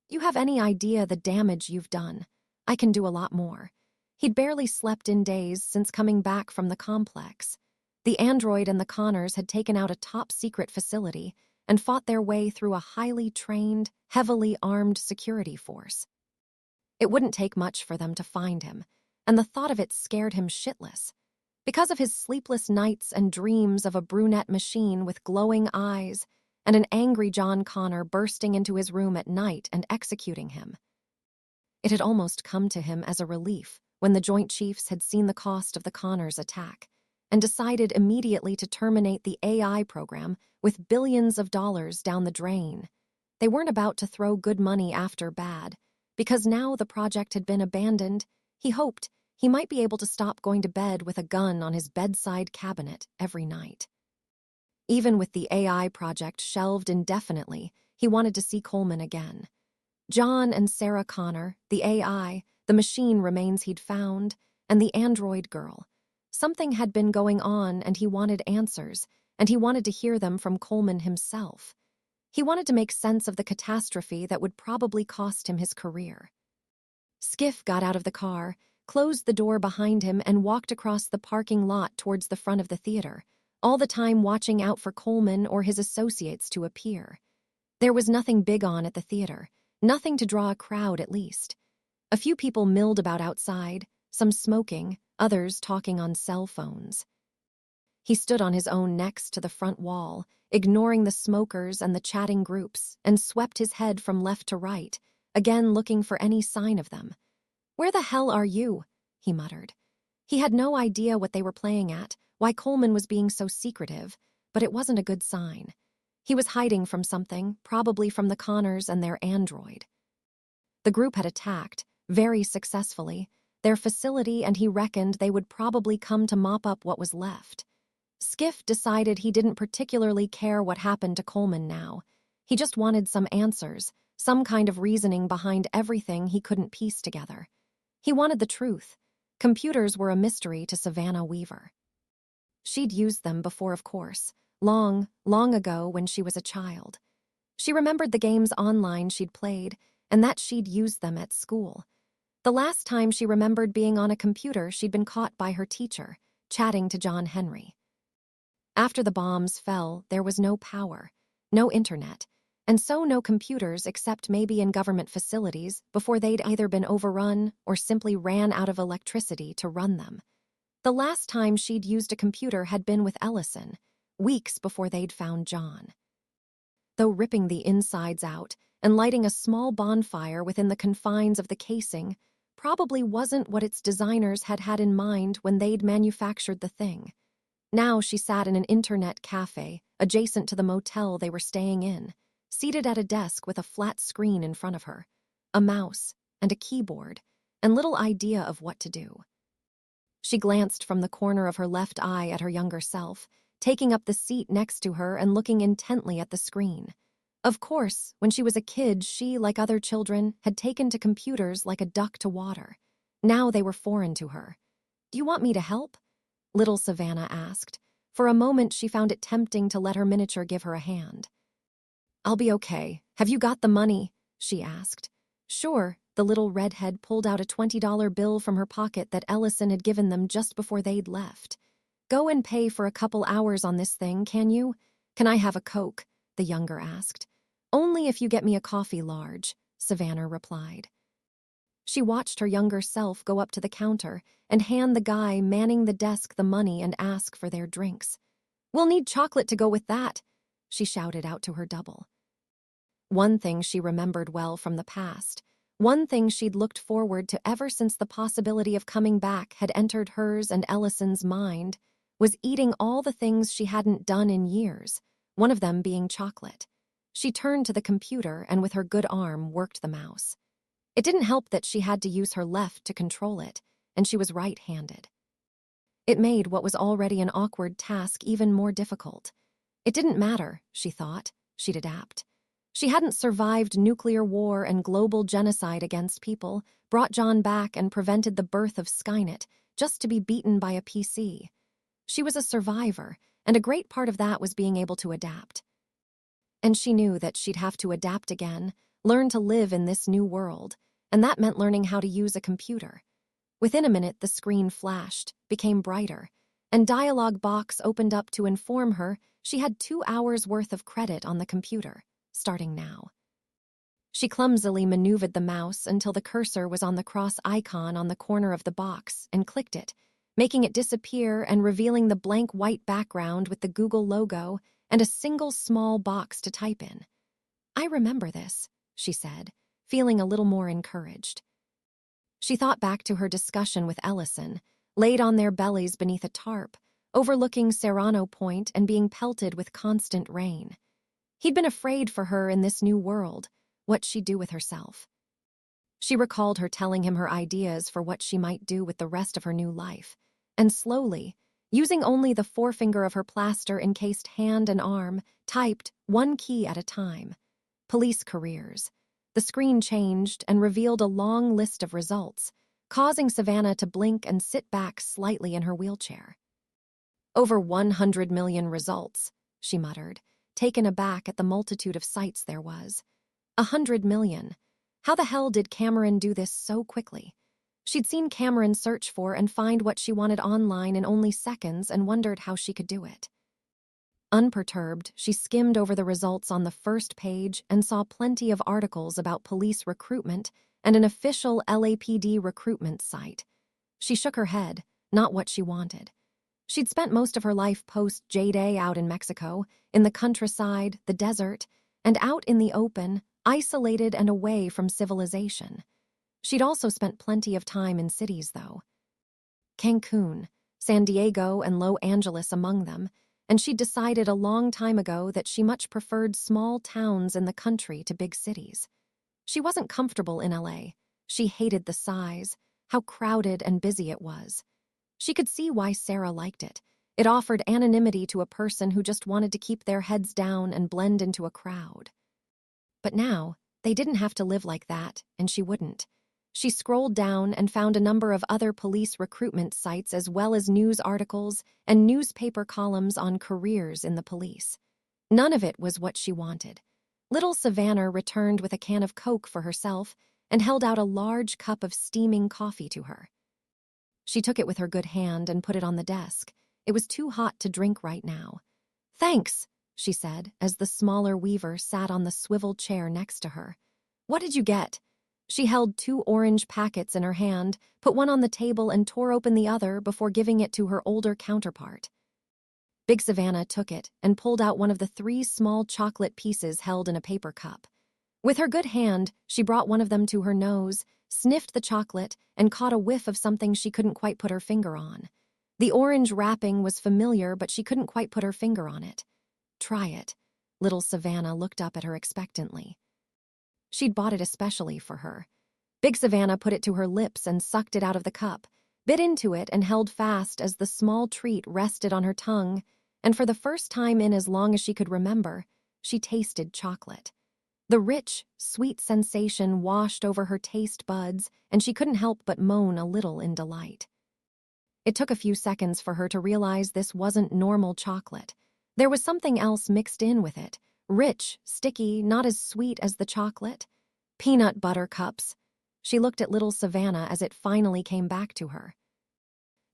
"You have any idea the damage you've done? I can do a lot more." He'd barely slept in days since coming back from the complex. The android and the Connors had taken out a top-secret facility and fought their way through a highly trained, heavily armed security force. It wouldn't take much for them to find him, and the thought of it scared him shitless. Because of his sleepless nights and dreams of a brunette machine with glowing eyes, and an angry John Connor bursting into his room at night and executing him. It had almost come to him as a relief when the Joint Chiefs had seen the cost of the Connors' attack and decided immediately to terminate the AI program with billions of dollars down the drain. They weren't about to throw good money after bad, because now the project had been abandoned. He hoped he might be able to stop going to bed with a gun on his bedside cabinet every night. Even with the AI project shelved indefinitely, he wanted to see Coleman again. John and Sarah Connor, the AI, the machine remains he'd found, and the android girl. Something had been going on, and he wanted answers, and he wanted to hear them from Coleman himself. He wanted to make sense of the catastrophe that would probably cost him his career. Skiff got out of the car, closed the door behind him, and walked across the parking lot towards the front of the theater, all the time watching out for Coleman or his associates to appear. There was nothing big on at the theater, nothing to draw a crowd at least. A few people milled about outside, some smoking, others talking on cell phones. He stood on his own next to the front wall, ignoring the smokers and the chatting groups, and swept his head from left to right, again looking for any sign of them. "Where the hell are you?" he muttered. He had no idea what they were playing at, why Coleman was being so secretive, but it wasn't a good sign. He was hiding from something, probably from the Connors and their android. The group had attacked, very successfully, their facility, and he reckoned they would probably come to mop up what was left. Skiff decided he didn't particularly care what happened to Coleman now. He just wanted some answers, some kind of reasoning behind everything he couldn't piece together. He wanted the truth. Computers were a mystery to Savannah Weaver. She'd used them before, of course, long, long ago when she was a child. She remembered the games online she'd played, and that she'd used them at school. The last time she remembered being on a computer, she'd been caught by her teacher, chatting to John Henry. After the bombs fell, there was no power, no internet, and so no computers except maybe in government facilities before they'd either been overrun or simply ran out of electricity to run them. The last time she'd used a computer had been with Ellison, weeks before they'd found John. Though ripping the insides out and lighting a small bonfire within the confines of the casing probably wasn't what its designers had had in mind when they'd manufactured the thing. Now she sat in an internet cafe adjacent to the motel they were staying in, seated at a desk with a flat screen in front of her, a mouse and a keyboard, and little idea of what to do. She glanced from the corner of her left eye at her younger self, taking up the seat next to her and looking intently at the screen. Of course, when she was a kid, she, like other children, had taken to computers like a duck to water. Now they were foreign to her. "Do you want me to help?" little Savannah asked. For a moment, she found it tempting to let her miniature give her a hand. "I'll be okay. Have you got the money?" she asked. "Sure." The little redhead pulled out a $20 bill from her pocket that Ellison had given them just before they'd left. "Go and pay for a couple hours on this thing, can you?" "Can I have a Coke?" the younger asked. "Only if you get me a coffee large," Savannah replied. She watched her younger self go up to the counter and hand the guy manning the desk the money and ask for their drinks. "We'll need chocolate to go with that," she shouted out to her double. One thing she remembered well from the past, one thing she'd looked forward to ever since the possibility of coming back had entered hers and Ellison's mind, was eating all the things she hadn't done in years, one of them being chocolate. She turned to the computer and with her good arm worked the mouse. It didn't help that she had to use her left to control it, and she was right-handed. It made what was already an awkward task even more difficult. It didn't matter, she thought. She'd adapt. She hadn't survived nuclear war and global genocide against people, brought John back and prevented the birth of Skynet, just to be beaten by a PC. She was a survivor, and a great part of that was being able to adapt. And she knew that she'd have to adapt again, learn to live in this new world, and that meant learning how to use a computer. Within a minute, the screen flashed, became brighter, and dialog box opened up to inform her she had 2 hours' worth of credit on the computer, starting now. She clumsily maneuvered the mouse until the cursor was on the cross icon on the corner of the box and clicked it, making it disappear and revealing the blank white background with the Google logo and a single small box to type in. "I remember this," she said, feeling a little more encouraged. She thought back to her discussion with Ellison, laid on their bellies beneath a tarp, overlooking Serrano Point and being pelted with constant rain. He'd been afraid for her in this new world, what she'd do with herself. She recalled her telling him her ideas for what she might do with the rest of her new life, and slowly, using only the forefinger of her plaster-encased hand and arm, typed one key at a time. Police careers. The screen changed and revealed a long list of results, causing Savannah to blink and sit back slightly in her wheelchair. "Over 100 million results," she muttered, taken aback at the multitude of sites there was. 100 million. How the hell did Cameron do this so quickly? She'd seen Cameron search for and find what she wanted online in only seconds and wondered how she could do it. Unperturbed, she skimmed over the results on the first page and saw plenty of articles about police recruitment and an official LAPD recruitment site. She shook her head, not what she wanted. She'd spent most of her life post-J-Day out in Mexico, in the countryside, the desert, and out in the open, isolated and away from civilization. She'd also spent plenty of time in cities, though. Cancun, San Diego, and Los Angeles among them, and she'd decided a long time ago that she much preferred small towns in the country to big cities. She wasn't comfortable in LA. She hated the size, how crowded and busy it was. She could see why Sarah liked it. It offered anonymity to a person who just wanted to keep their heads down and blend into a crowd. But now, they didn't have to live like that, and she wouldn't. She scrolled down and found a number of other police recruitment sites as well as news articles and newspaper columns on careers in the police. None of it was what she wanted. Little Savannah returned with a can of Coke for herself and held out a large cup of steaming coffee to her. She took it with her good hand and put it on the desk. It was too hot to drink right now. "Thanks," she said, as the smaller Weaver sat on the swivel chair next to her. "What did you get?" She held 2 orange packets in her hand, put one on the table and tore open the other before giving it to her older counterpart. Big Savannah took it and pulled out one of the 3 small chocolate pieces held in a paper cup. With her good hand, she brought one of them to her nose, sniffed the chocolate, and caught a whiff of something she couldn't quite put her finger on. The orange wrapping was familiar, but she couldn't quite put her finger on it. "Try it." Little Savannah looked up at her expectantly. She'd bought it especially for her. Big Savannah put it to her lips and sucked it out of the cup, bit into it and held fast as the small treat rested on her tongue, and for the first time in as long as she could remember, she tasted chocolate. The rich, sweet sensation washed over her taste buds, and she couldn't help but moan a little in delight. It took a few seconds for her to realize this wasn't normal chocolate. There was something else mixed in with it. Rich, sticky, not as sweet as the chocolate. Peanut butter cups. She looked at little Savannah as it finally came back to her.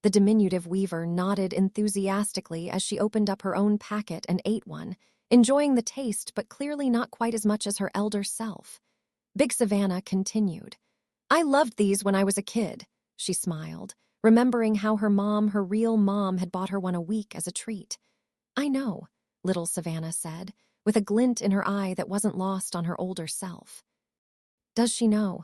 The diminutive Weaver nodded enthusiastically as she opened up her own packet and ate one, enjoying the taste but clearly not quite as much as her elder self. Big Savannah continued. "I loved these when I was a kid," she smiled, remembering how her real mom, had bought her one a week as a treat. "I know," little Savannah said, with a glint in her eye that wasn't lost on her older self. Does she know?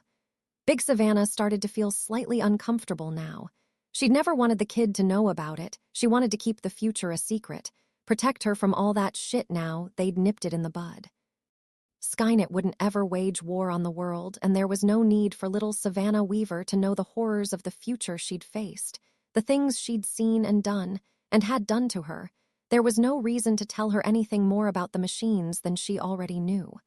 Big Savannah started to feel slightly uncomfortable now. She'd never wanted the kid to know about it. She wanted to keep the future a secret, protect her from all that shit now they'd nipped it in the bud. Skynet wouldn't ever wage war on the world, and there was no need for little Savannah Weaver to know the horrors of the future she'd faced, the things she'd seen and had done to her. There was no reason to tell her anything more about the machines than she already knew.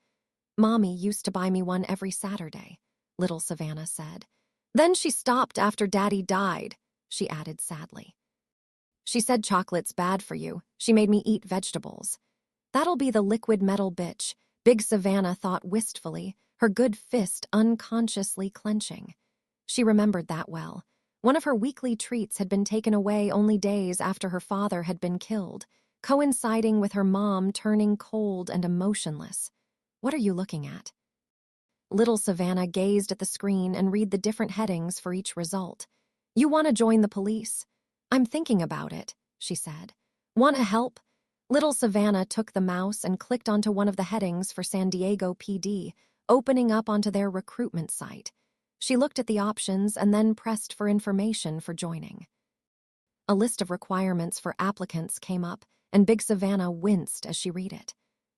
"Mommy used to buy me one every Saturday," little Savannah said. "Then she stopped after Daddy died," she added sadly. "She said chocolate's bad for you. She made me eat vegetables." That'll be the liquid metal bitch, Big Savannah thought wistfully, her good fist unconsciously clenching. She remembered that well. One of her weekly treats had been taken away only days after her father had been killed, coinciding with her mom turning cold and emotionless. "What are you looking at?" Little Savannah gazed at the screen and read the different headings for each result. "You want to join the police?" "I'm thinking about it," she said. "Want to help?" Little Savannah took the mouse and clicked onto one of the headings for San Diego PD, opening up onto their recruitment site. She looked at the options and then pressed for information for joining. A list of requirements for applicants came up, and Big Savannah winced as she read it.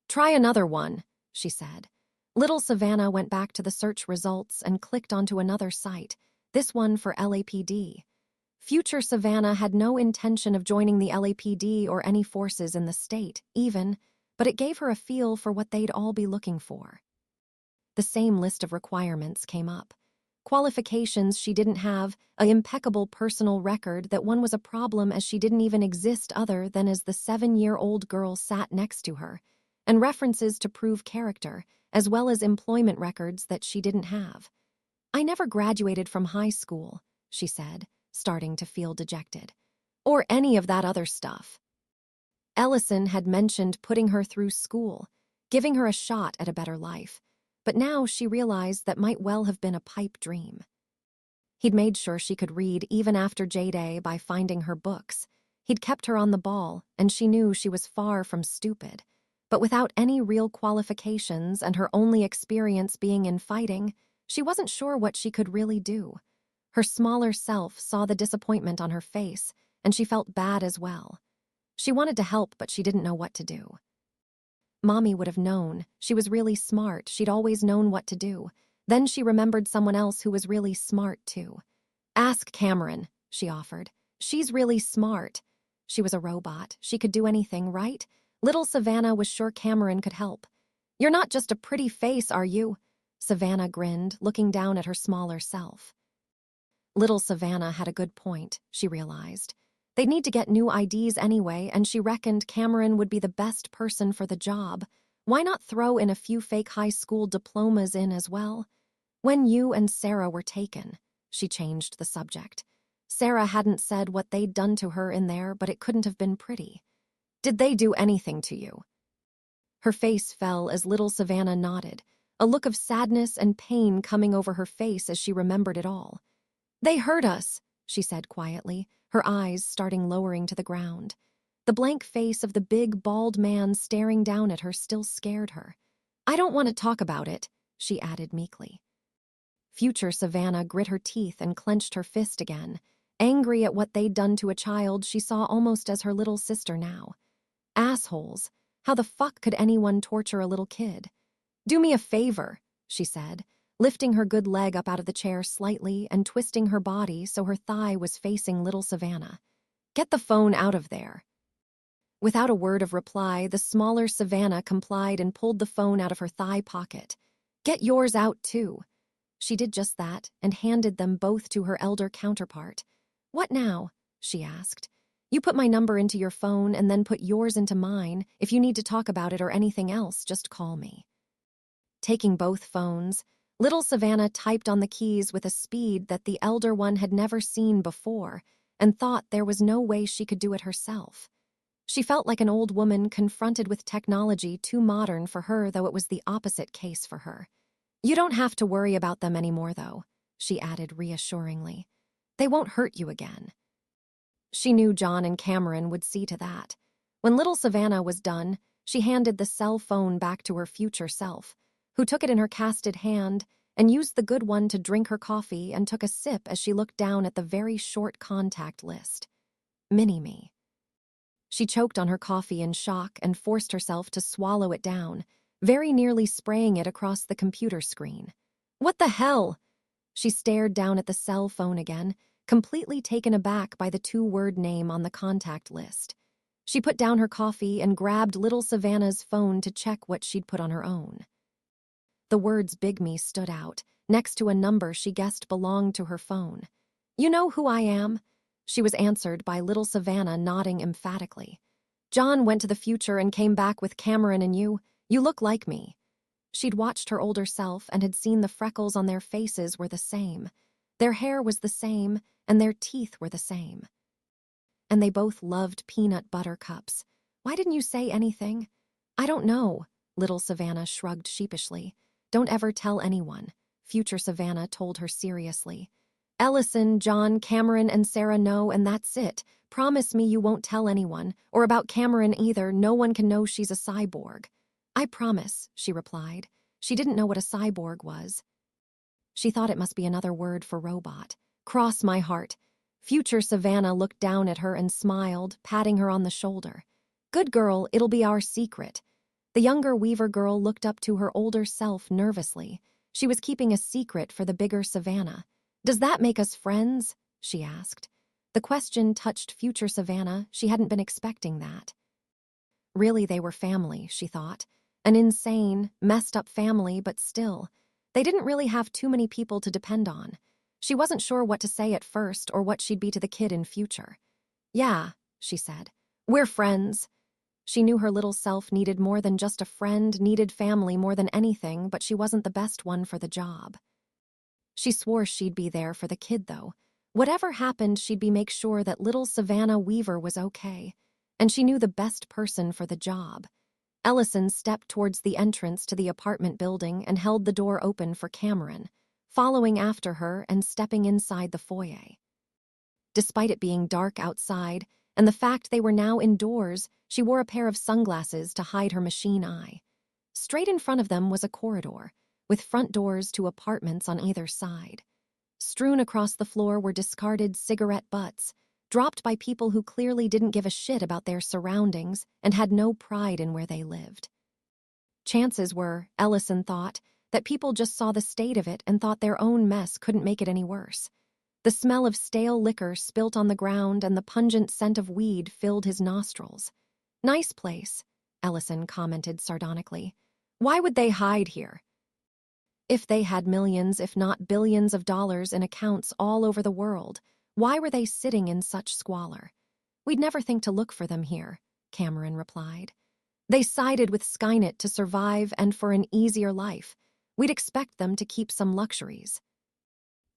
"Try another one," she said. Little Savannah went back to the search results and clicked onto another site, this one for LAPD. Future Savannah had no intention of joining the LAPD or any forces in the state, even, but it gave her a feel for what they'd all be looking for. The same list of requirements came up. Qualifications she didn't have, an impeccable personal record that one was a problem as she didn't even exist other than as the 7-year-old girl sat next to her, and references to prove character, as well as employment records that she didn't have. "I never graduated from high school," she said, starting to feel dejected. "Or any of that other stuff." Ellison had mentioned putting her through school, giving her a shot at a better life, but now she realized that might well have been a pipe dream. He'd made sure she could read even after J-Day by finding her books. He'd kept her on the ball, and she knew she was far from stupid. But without any real qualifications and her only experience being in fighting, she wasn't sure what she could really do. Her smaller self saw the disappointment on her face, and she felt bad as well. She wanted to help, but she didn't know what to do. Mommy would have known. She was really smart. She'd always known what to do. Then she remembered someone else who was really smart, too. "Ask Cameron," she offered. "She's really smart." She was a robot. She could do anything, right? Little Savannah was sure Cameron could help. "You're not just a pretty face, are you?" Savannah grinned, looking down at her smaller self. Little Savannah had a good point, she realized. They'd need to get new IDs anyway, and she reckoned Cameron would be the best person for the job. Why not throw in a few fake high school diplomas in as well? "When you and Sarah were taken," she changed the subject. Sarah hadn't said what they'd done to her in there, but it couldn't have been pretty. "Did they do anything to you?" Her face fell as little Savannah nodded, a look of sadness and pain coming over her face as she remembered it all. "They hurt us," she said quietly, her eyes starting lowering to the ground. The blank face of the big, bald man staring down at her still scared her. "I don't want to talk about it," she added meekly. Future Savannah grit her teeth and clenched her fist again, angry at what they'd done to a child she saw almost as her little sister now. Assholes. How the fuck could anyone torture a little kid? "Do me a favor," she said, lifting her good leg up out of the chair slightly and twisting her body so her thigh was facing little Savannah. "Get the phone out of there." Without a word of reply, the smaller Savannah complied and pulled the phone out of her thigh pocket. "Get yours out, too." She did just that and handed them both to her elder counterpart. "What now?" she asked. "You put my number into your phone and then put yours into mine. If you need to talk about it or anything else, just call me." Taking both phones, little Savannah typed on the keys with a speed that the elder one had never seen before and thought there was no way she could do it herself. She felt like an old woman confronted with technology too modern for her, though it was the opposite case for her. "You don't have to worry about them anymore, though," she added reassuringly. "They won't hurt you again." She knew John and Cameron would see to that. When little Savannah was done, she handed the cell phone back to her future self, who took it in her casted hand and used the good one to drink her coffee and took a sip as she looked down at the very short contact list. Mini-me. She choked on her coffee in shock and forced herself to swallow it down, very nearly spraying it across the computer screen. "What the hell?" She stared down at the cell phone again, completely taken aback by the two-word name on the contact list. She put down her coffee and grabbed little Savannah's phone to check what she'd put on her own. The words Big Me stood out, next to a number she guessed belonged to her phone. "You know who I am?" She was answered by little Savannah nodding emphatically. "John went to the future and came back with Cameron and you. You look like me." She'd watched her older self and had seen the freckles on their faces were the same. Their hair was the same, and their teeth were the same. And they both loved peanut butter cups. "Why didn't you say anything?" "I don't know," little Savannah shrugged sheepishly. "Don't ever tell anyone," future Savannah told her seriously. Ellison, John, Cameron, and Sarah know, and that's it. Promise me you won't tell anyone, or about Cameron either. No one can know she's a cyborg. I promise, she replied. She didn't know what a cyborg was. She thought it must be another word for robot. Cross my heart. Future Savannah looked down at her and smiled, patting her on the shoulder. Good girl, it'll be our secret. The younger Weaver girl looked up to her older self nervously. She was keeping a secret for the bigger Savannah. Does that make us friends? She asked. The question touched future Savannah. She hadn't been expecting that. Really, they were family, she thought. An insane, messed up family, but still. They didn't really have too many people to depend on. She wasn't sure what to say at first or what she'd be to the kid in future. Yeah, she said. We're friends. She knew her little self needed more than just a friend, needed family more than anything, but she wasn't the best one for the job. She swore she'd be there for the kid, though. Whatever happened, she'd make sure that little Savannah Weaver was okay. And she knew the best person for the job. Ellison stepped towards the entrance to the apartment building and held the door open for Cameron, following after her and stepping inside the foyer. Despite it being dark outside, and the fact they were now indoors, she wore a pair of sunglasses to hide her machine eye. Straight in front of them was a corridor, with front doors to apartments on either side. Strewn across the floor were discarded cigarette butts, dropped by people who clearly didn't give a shit about their surroundings and had no pride in where they lived. Chances were, Ellison thought, that people just saw the state of it and thought their own mess couldn't make it any worse. The smell of stale liquor spilt on the ground and the pungent scent of weed filled his nostrils. Nice place, Ellison commented sardonically. Why would they hide here? If they had millions, if not billions of dollars in accounts all over the world, why were they sitting in such squalor? We'd never think to look for them here, Cameron replied. They sided with Skynet to survive and for an easier life. We'd expect them to keep some luxuries.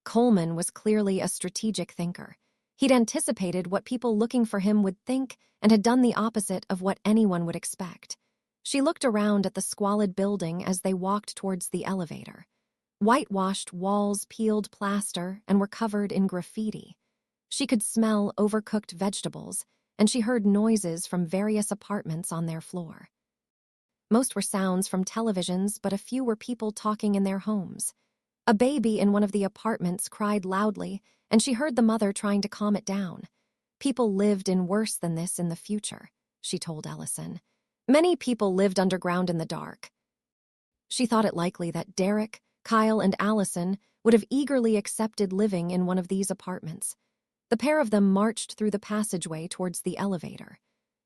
Coleman was clearly a strategic thinker. He'd anticipated what people looking for him would think and had done the opposite of what anyone would expect. She looked around at the squalid building as they walked towards the elevator. Whitewashed walls peeled plaster and were covered in graffiti. She could smell overcooked vegetables, and she heard noises from various apartments on their floor. Most were sounds from televisions, but a few were people talking in their homes. A baby in one of the apartments cried loudly, and she heard the mother trying to calm it down. People lived in worse than this in the future, she told Ellison. Many people lived underground in the dark. She thought it likely that Derek, Kyle, and Allison would have eagerly accepted living in one of these apartments. The pair of them marched through the passageway towards the elevator.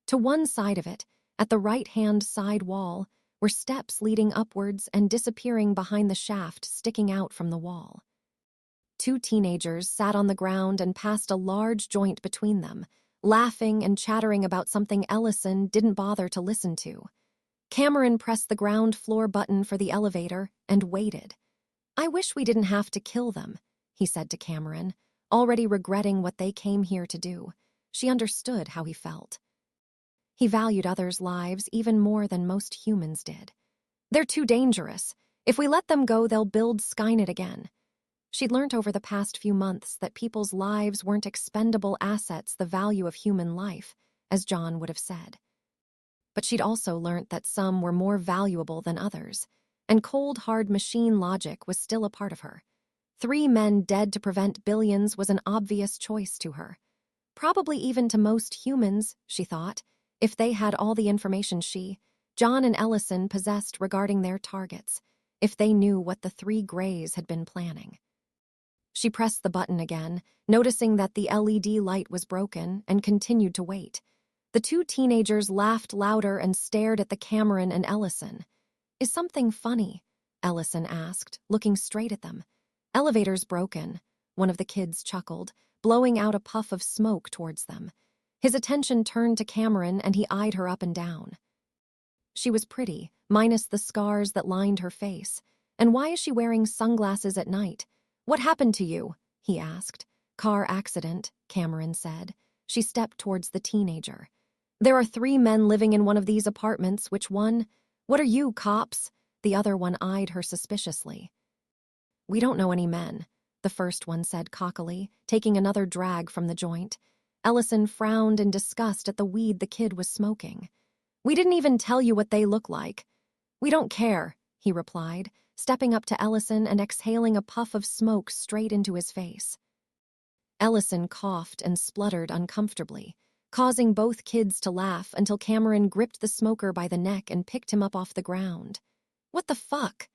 To one side of it, at the right-hand side wall, were steps leading upwards and disappearing behind the shaft sticking out from the wall. Two teenagers sat on the ground and passed a large joint between them, laughing and chattering about something Ellison didn't bother to listen to. Cameron pressed the ground floor button for the elevator and waited. I wish we didn't have to kill them, he said to Cameron, already regretting what they came here to do. She understood how he felt. He valued others' lives even more than most humans did. They're too dangerous. If we let them go, they'll build Skynet again. She'd learnt over the past few months that people's lives weren't expendable assets, the value of human life, as John would have said. But she'd also learnt that some were more valuable than others, and cold, hard machine logic was still a part of her. 3 men dead to prevent billions was an obvious choice to her. Probably even to most humans, she thought, if they had all the information she, John and Ellison possessed regarding their targets, if they knew what the 3 Greys had been planning. She pressed the button again, noticing that the LED light was broken, and continued to wait. The 2 teenagers laughed louder and stared at the Cameron and Ellison. Is something funny? Ellison asked, looking straight at them. Elevator's broken, one of the kids chuckled, blowing out a puff of smoke towards them. His attention turned to Cameron and he eyed her up and down. She was pretty, minus the scars that lined her face. And why is she wearing sunglasses at night? What happened to you? He asked. Car accident, Cameron said. She stepped towards the teenager. There are 3 men living in one of these apartments. Which one? What are you, cops? The other one eyed her suspiciously. We don't know any men. the first one said cockily, taking another drag from the joint. Ellison frowned in disgust at the weed the kid was smoking. "We didn't even tell you what they look like." "We don't care," he replied, stepping up to Ellison and exhaling a puff of smoke straight into his face. Ellison coughed and spluttered uncomfortably, causing both kids to laugh until Cameron gripped the smoker by the neck and picked him up off the ground. "What the fuck?"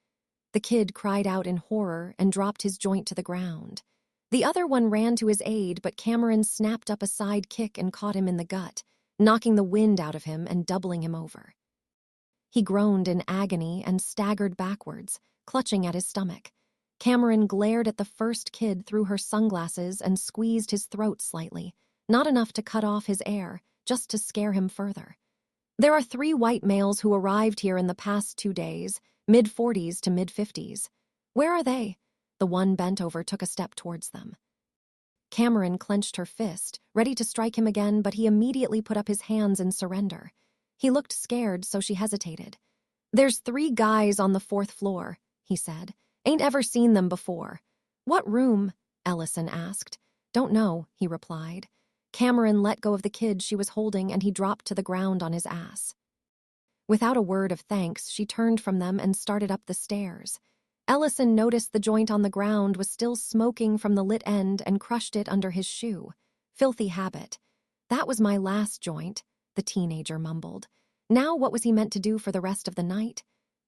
The kid cried out in horror and dropped his joint to the ground. The other one ran to his aid, but Cameron snapped up a side kick and caught him in the gut, knocking the wind out of him and doubling him over. He groaned in agony and staggered backwards, clutching at his stomach. Cameron glared at the first kid through her sunglasses and squeezed his throat slightly, not enough to cut off his air, just to scare him further. "There are 3 white males who arrived here in the past 2 days, mid-40s to mid-50s. Where are they?" The one bent over took a step towards them. Cameron clenched her fist, ready to strike him again, but he immediately put up his hands in surrender. He looked scared, so she hesitated. "There's 3 guys on the 4th floor," he said. "Ain't ever seen them before." "What room?" Ellison asked. "Don't know," he replied. Cameron let go of the kid she was holding and he dropped to the ground on his ass. Without a word of thanks, she turned from them and started up the stairs. Ellison noticed the joint on the ground was still smoking from the lit end and crushed it under his shoe. Filthy habit. "That was my last joint," the teenager mumbled. Now what was he meant to do for the rest of the night?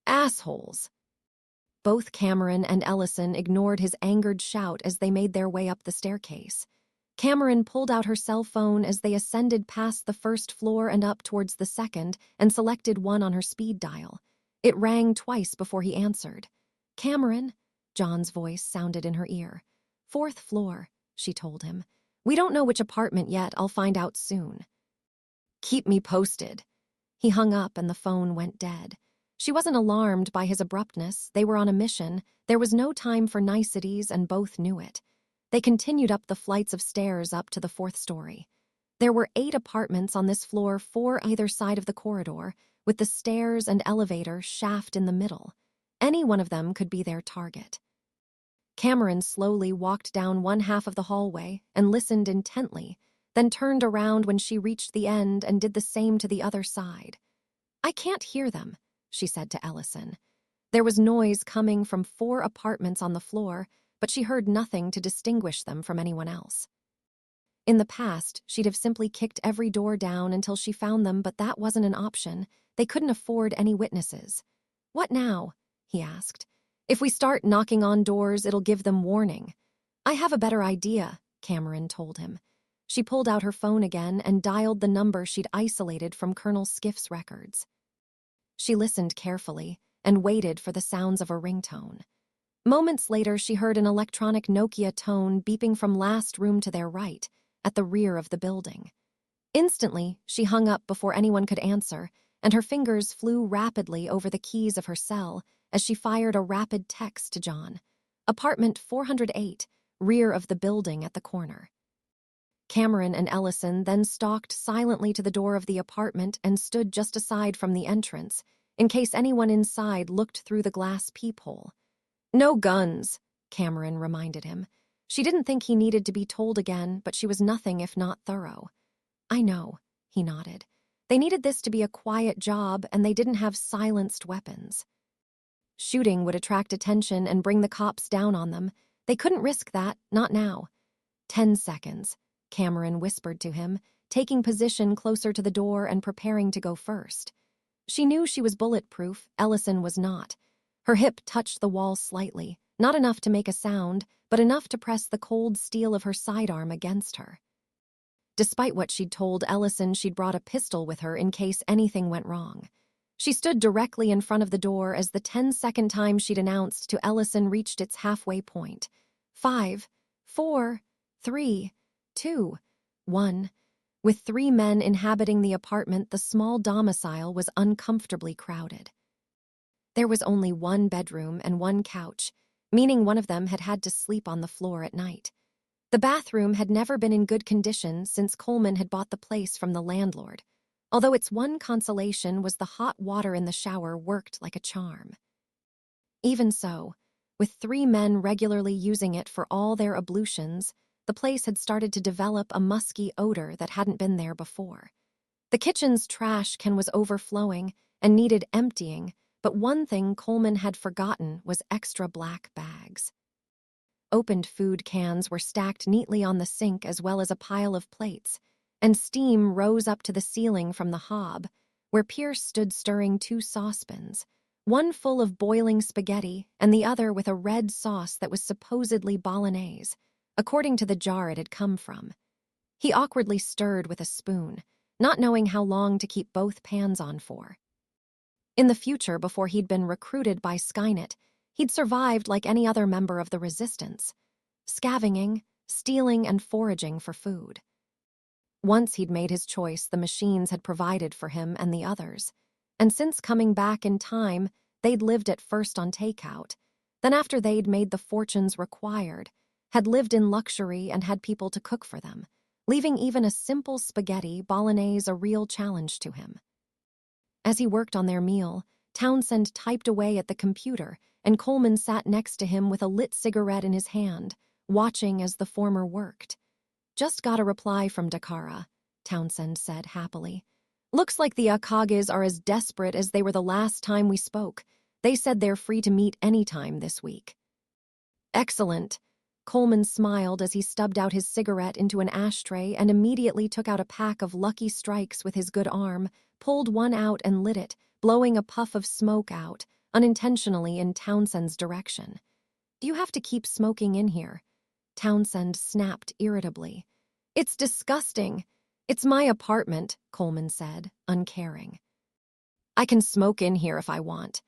Assholes. Both Cameron and Ellison ignored his angered shout as they made their way up the staircase. Cameron pulled out her cell phone as they ascended past the 1st floor and up towards the 2nd and selected one on her speed dial. It rang twice before he answered. "Cameron," John's voice sounded in her ear. "4th floor," she told him. "We don't know which apartment yet. I'll find out soon." "Keep me posted." He hung up and the phone went dead. She wasn't alarmed by his abruptness. They were on a mission. There was no time for niceties and both knew it. They continued up the flights of stairs up to the 4th story. There were 8 apartments on this floor, 4 either side of the corridor, with the stairs and elevator shaft in the middle. Any one of them could be their target. Cameron slowly walked down one half of the hallway and listened intently, then turned around when she reached the end and did the same to the other side. "I can't hear them," she said to Ellison. There was noise coming from 4 apartments on the floor, but she heard nothing to distinguish them from anyone else. In the past, she'd have simply kicked every door down until she found them, but that wasn't an option. They couldn't afford any witnesses. "What now?" he asked. "If we start knocking on doors, it'll give them warning." "I have a better idea," Cameron told him. She pulled out her phone again and dialed the number she'd isolated from Colonel Skiff's records. She listened carefully and waited for the sounds of a ringtone. Moments later, she heard an electronic Nokia tone beeping from last room to their right, at the rear of the building. Instantly, she hung up before anyone could answer, and her fingers flew rapidly over the keys of her cell as she fired a rapid text to John. "Apartment 408, rear of the building at the corner." Cameron and Ellison then stalked silently to the door of the apartment and stood just aside from the entrance, in case anyone inside looked through the glass peephole. "No guns," Cameron reminded him. She didn't think he needed to be told again, but she was nothing if not thorough. "I know," he nodded. They needed this to be a quiet job, and they didn't have silenced weapons. Shooting would attract attention and bring the cops down on them. They couldn't risk that, not now. 10 seconds, Cameron whispered to him, taking position closer to the door and preparing to go first. She knew she was bulletproof. Ellison was not. Her hip touched the wall slightly, not enough to make a sound, but enough to press the cold steel of her sidearm against her. Despite what she'd told Ellison, she'd brought a pistol with her in case anything went wrong. She stood directly in front of the door as the 10-second time she'd announced to Ellison reached its halfway point. 5, 4, 3, 2, 1. With 3 men inhabiting the apartment, the small domicile was uncomfortably crowded. There was only 1 bedroom and 1 couch, meaning one of them had had to sleep on the floor at night. The bathroom had never been in good condition since Coleman had bought the place from the landlord, although its one consolation was the hot water in the shower worked like a charm. Even so, With 3 men regularly using it for all their ablutions, the place had started to develop a musky odor that hadn't been there before. The kitchen's trash can was overflowing and needed emptying, but one thing Coleman had forgotten was extra black bags. Opened food cans were stacked neatly on the sink as well as a pile of plates, and steam rose up to the ceiling from the hob, where Pierce stood stirring 2 saucepans, one full of boiling spaghetti and the other with a red sauce that was supposedly bolognese, according to the jar it had come from. He awkwardly stirred with a spoon, not knowing how long to keep both pans on for. In the future, before he'd been recruited by Skynet, he'd survived like any other member of the Resistance, scavenging, stealing, and foraging for food. Once he'd made his choice, the machines had provided for him and the others, and since coming back in time, they'd lived at first on takeout, then after they'd made the fortunes required, had lived in luxury and had people to cook for them, leaving even a simple spaghetti bolognese a real challenge to him. As he worked on their meal, Townsend typed away at the computer, and Coleman sat next to him with a lit cigarette in his hand, watching as the former worked. "Just got a reply from Dakara," Townsend said happily. "Looks like the Akages are as desperate as they were the last time we spoke. They said they're free to meet anytime this week." "Excellent." Coleman smiled as he stubbed out his cigarette into an ashtray and immediately took out a pack of Lucky Strikes with his good arm, pulled one out and lit it, blowing a puff of smoke out, unintentionally in Townsend's direction. "Do you have to keep smoking in here?" Townsend snapped irritably. "It's disgusting. It's my apartment," Coleman said, uncaring. "I can smoke in here if I want."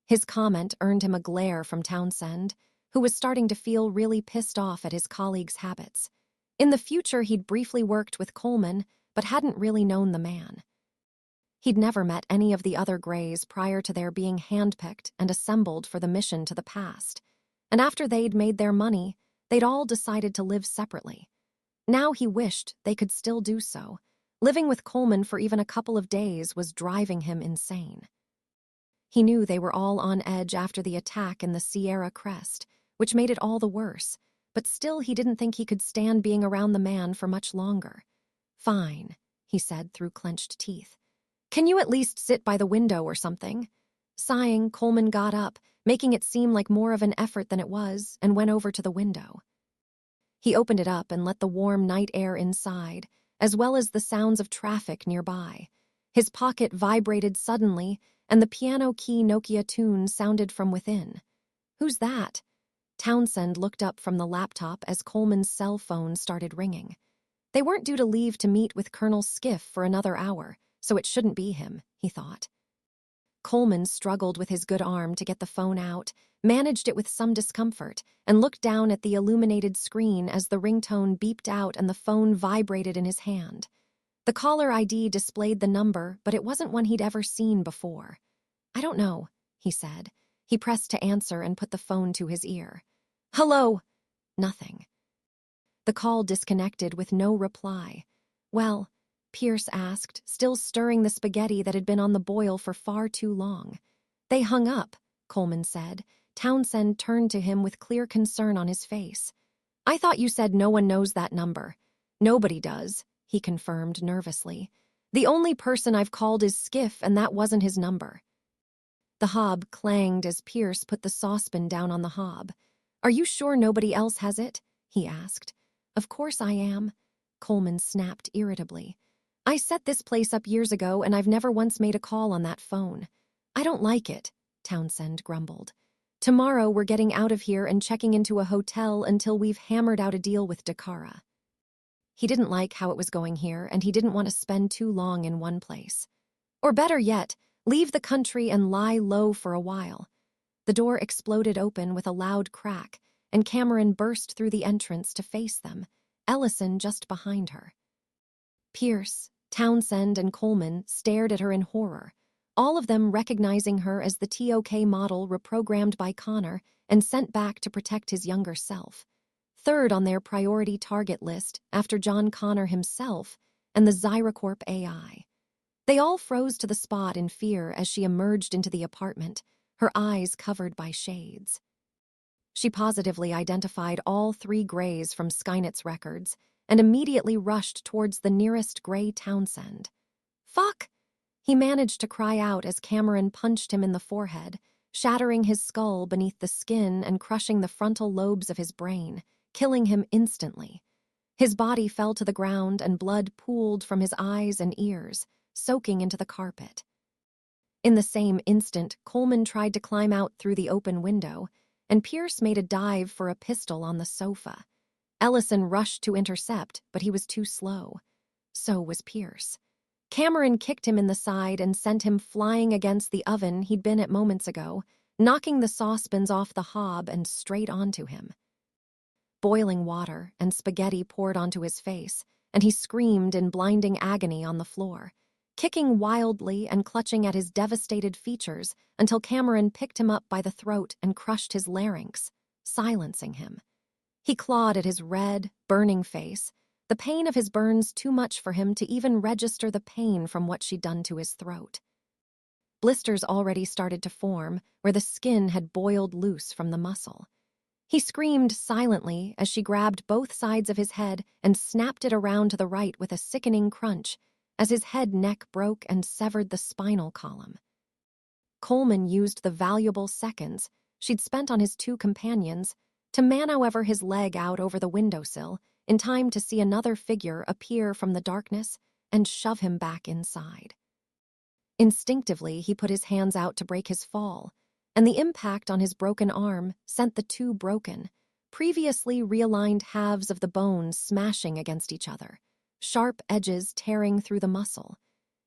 His comment earned him a glare from Townsend, who was starting to feel really pissed off at his colleague's habits. In the future, he'd briefly worked with Coleman, but hadn't really known the man. He'd never met any of the other Greys prior to their being handpicked and assembled for the mission to the past, and after they'd made their money, they'd all decided to live separately. Now he wished they could still do so. Living with Coleman for even a couple of days was driving him insane. He knew they were all on edge after the attack in the Sierra Crest, which made it all the worse, but still he didn't think he could stand being around the man for much longer. "Fine," he said through clenched teeth. "Can you at least sit by the window or something?" Sighing, Coleman got up, making it seem like more of an effort than it was, and went over to the window. He opened it up and let the warm night air inside, as well as the sounds of traffic nearby. His pocket vibrated suddenly, and the piano key Nokia tune sounded from within. "Who's that?" Townsend looked up from the laptop as Coleman's cell phone started ringing. They weren't due to leave to meet with Colonel Skiff for another hour, so it shouldn't be him, he thought. Coleman struggled with his good arm to get the phone out, managed it with some discomfort, and looked down at the illuminated screen as the ringtone beeped out and the phone vibrated in his hand. The caller ID displayed the number, but it wasn't one he'd ever seen before. "I don't know," he said. He pressed to answer and put the phone to his ear. "Hello?" Nothing. The call disconnected with no reply. "Well," Pierce asked, still stirring the spaghetti that had been on the boil for far too long. "They hung up," Coleman said. Townsend turned to him with clear concern on his face. "I thought you said no one knows that number." "Nobody does," he confirmed nervously. "The only person I've called is Skiff, and that wasn't his number." The hob clanged as Pierce put the saucepan down on the hob. "Are you sure nobody else has it?" he asked. "Of course I am," Coleman snapped irritably. "I set this place up years ago, and I've never once made a call on that phone." "I don't like it," Townsend grumbled. "Tomorrow we're getting out of here and checking into a hotel until we've hammered out a deal with Dakara." He didn't like how it was going here, and he didn't want to spend too long in one place. Or better yet, leave the country and lie low for a while. The door exploded open with a loud crack, and Cameron burst through the entrance to face them, Ellison just behind her. Pierce, Townsend, and Coleman stared at her in horror, all of them recognizing her as the TOK model reprogrammed by Connor and sent back to protect his younger self. Third on their priority target list after John Connor himself and the Zyracorp AI. They all froze to the spot in fear as she emerged into the apartment, her eyes covered by shades. She positively identified all 3 Greys from Skynet's records and immediately rushed towards the nearest Grey Townsend. "Fuck!" He managed to cry out as Cameron punched him in the forehead, shattering his skull beneath the skin and crushing the frontal lobes of his brain, killing him instantly. His body fell to the ground and blood pooled from his eyes and ears, soaking into the carpet. In the same instant, Coleman tried to climb out through the open window, and Pierce made a dive for a pistol on the sofa. Ellison rushed to intercept, but he was too slow. So was Pierce. Cameron kicked him in the side and sent him flying against the oven he'd been at moments ago, knocking the saucepans off the hob and straight onto him. Boiling water and spaghetti poured onto his face, and he screamed in blinding agony on the floor, kicking wildly and clutching at his devastated features until Cameron picked him up by the throat and crushed his larynx, silencing him. He clawed at his red, burning face, the pain of his burns too much for him to even register the pain from what she'd done to his throat. Blisters already started to form where the skin had boiled loose from the muscle. He screamed silently as she grabbed both sides of his head and snapped it around to the right with a sickening crunch as his head neck broke and severed the spinal column. Coleman used the valuable seconds she'd spent on his 2 companions to man however his leg out over the windowsill in time to see another figure appear from the darkness and shove him back inside. Instinctively, he put his hands out to break his fall, and the impact on his broken arm sent the 2 broken, previously realigned halves of the bones smashing against each other, sharp edges tearing through the muscle.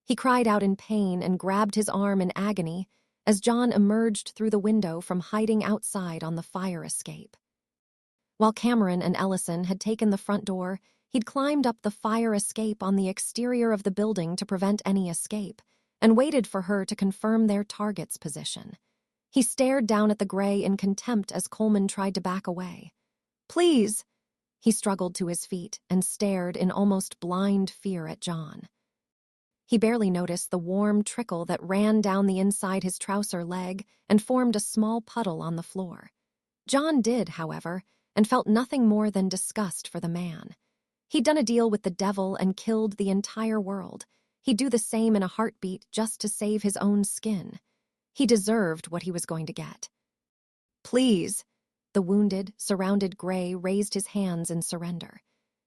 He cried out in pain and grabbed his arm in agony as John emerged through the window from hiding outside on the fire escape. While Cameron and Ellison had taken the front door, he'd climbed up the fire escape on the exterior of the building to prevent any escape, and waited for her to confirm their target's position. He stared down at the Grey in contempt as Coleman tried to back away. "Please!" He struggled to his feet and stared in almost blind fear at John. He barely noticed the warm trickle that ran down the inside his trouser leg and formed a small puddle on the floor. John did, however, and felt nothing more than disgust for the man. He'd done a deal with the devil and killed the entire world. He'd do the same in a heartbeat just to save his own skin. He deserved what he was going to get. "Please!" The wounded, surrounded Grey raised his hands in surrender.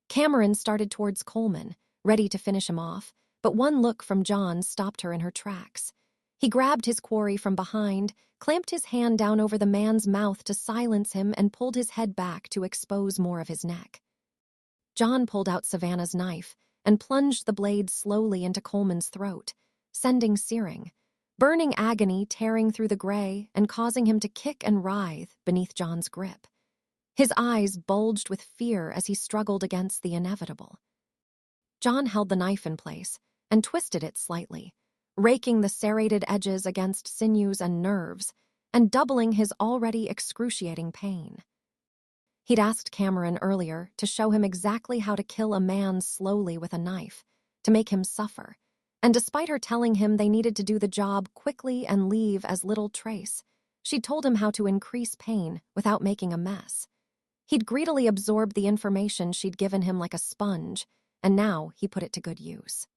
Cameron started towards Coleman, ready to finish him off, but one look from John stopped her in her tracks. He grabbed his quarry from behind, clamped his hand down over the man's mouth to silence him, and pulled his head back to expose more of his neck. John pulled out Savannah's knife and plunged the blade slowly into Coleman's throat, sending searing, burning agony tearing through the Grey and causing him to kick and writhe beneath John's grip. His eyes bulged with fear as he struggled against the inevitable. John held the knife in place and twisted it slightly, raking the serrated edges against sinews and nerves, and doubling his already excruciating pain. He'd asked Cameron earlier to show him exactly how to kill a man slowly with a knife, to make him suffer, and despite her telling him they needed to do the job quickly and leave as little trace, she'd told him how to increase pain without making a mess. He'd greedily absorbed the information she'd given him like a sponge, and now he put it to good use.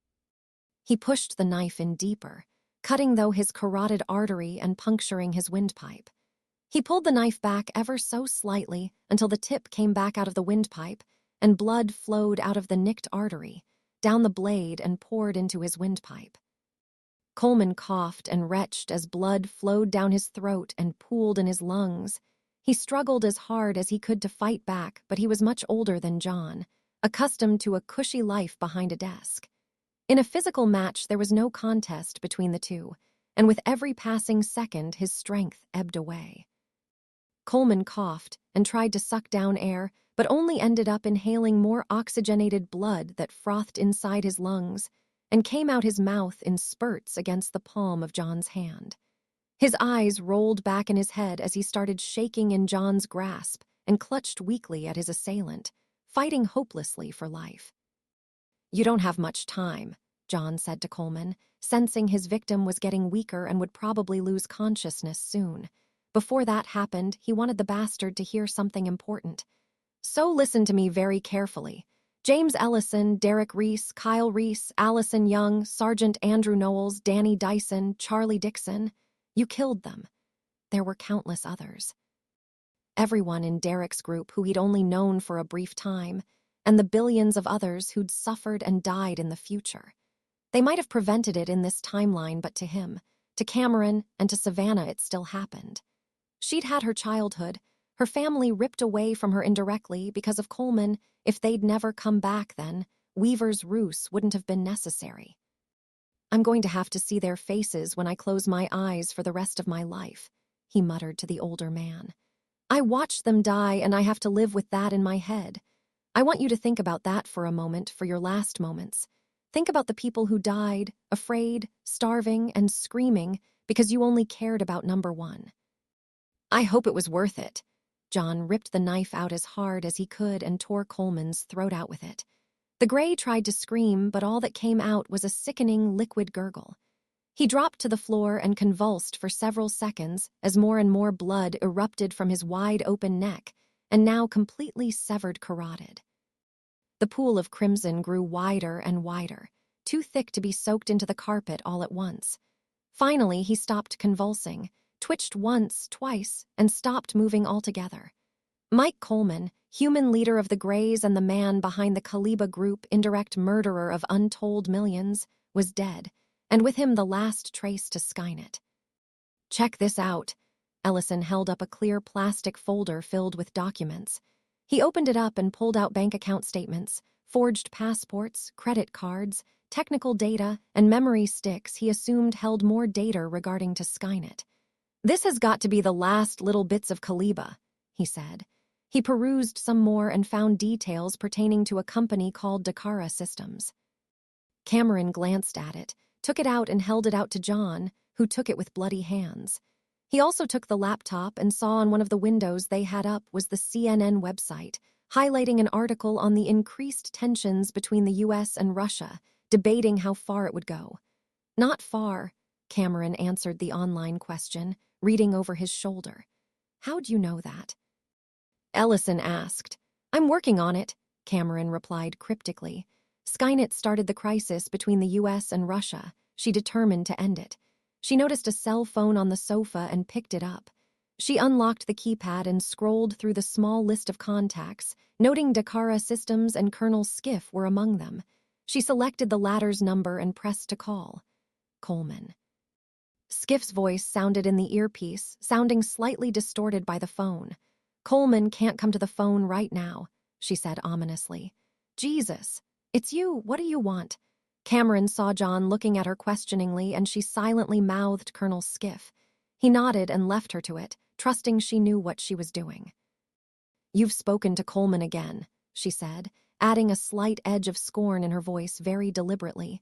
He pushed the knife in deeper, cutting though his carotid artery and puncturing his windpipe. He pulled the knife back ever so slightly until the tip came back out of the windpipe and blood flowed out of the nicked artery, down the blade and poured into his windpipe. Coleman coughed and retched as blood flowed down his throat and pooled in his lungs. He struggled as hard as he could to fight back, but he was much older than John, accustomed to a cushy life behind a desk. In a physical match, there was no contest between the two, and with every passing second, his strength ebbed away. Coleman coughed and tried to suck down air, but only ended up inhaling more oxygenated blood that frothed inside his lungs and came out his mouth in spurts against the palm of John's hand. His eyes rolled back in his head as he started shaking in John's grasp and clutched weakly at his assailant, fighting hopelessly for life. "You don't have much time," John said to Coleman, sensing his victim was getting weaker and would probably lose consciousness soon. Before that happened, he wanted the bastard to hear something important. So listen to me very carefully. James Ellison, Derek Reese, Kyle Reese, Allison Young, Sergeant Andrew Knowles, Danny Dyson, Charlie Dixon. You killed them. There were countless others. Everyone in Derek's group who he'd only known for a brief time, and the billions of others who'd suffered and died in the future. They might have prevented it in this timeline, but to him, to Cameron, and to Savannah it still happened. She'd had her childhood, her family ripped away from her indirectly because of Coleman. If they'd never come back then, Weaver's ruse wouldn't have been necessary. I'm going to have to see their faces when I close my eyes for the rest of my life, he muttered to the older man. I watched them die and I have to live with that in my head. I want you to think about that for a moment, for your last moments. Think about the people who died, afraid, starving, and screaming because you only cared about number one. I hope it was worth it. John ripped the knife out as hard as he could and tore Coleman's throat out with it. The gray tried to scream, but all that came out was a sickening liquid gurgle. He dropped to the floor and convulsed for several seconds as more and more blood erupted from his wide-open neck and now completely severed carotid. The pool of crimson grew wider and wider, too thick to be soaked into the carpet all at once. Finally, he stopped convulsing, twitched once, twice, and stopped moving altogether. Mike Coleman, human leader of the Greys and the man behind the Kaliba Group, indirect murderer of untold millions, was dead, and with him the last trace to Skynet. Check this out. Ellison held up a clear plastic folder filled with documents. He opened it up and pulled out bank account statements, forged passports, credit cards, technical data, and memory sticks he assumed held more data regarding to Skynet. This has got to be the last little bits of Kaliba, he said. He perused some more and found details pertaining to a company called Dakara Systems. Cameron glanced at it, took it out and held it out to John, who took it with bloody hands. He also took the laptop and saw on one of the windows they had up was the CNN website, highlighting an article on the increased tensions between the US and Russia, debating how far it would go. Not far, Cameron answered the online question, reading over his shoulder. How'd you know that? Ellison asked. I'm working on it, Cameron replied cryptically. Skynet started the crisis between the US and Russia. She determined to end it. She noticed a cell phone on the sofa and picked it up. She unlocked the keypad and scrolled through the small list of contacts, noting Dakara Systems and Colonel Skiff were among them. She selected the latter's number and pressed to call. Coleman. Skiff's voice sounded in the earpiece, sounding slightly distorted by the phone. Coleman can't come to the phone right now, she said ominously. Jesus, it's you. What do you want? Cameron saw John looking at her questioningly, and she silently mouthed Colonel Skiff. He nodded and left her to it, trusting she knew what she was doing. You've spoken to Coleman again, she said, adding a slight edge of scorn in her voice very deliberately.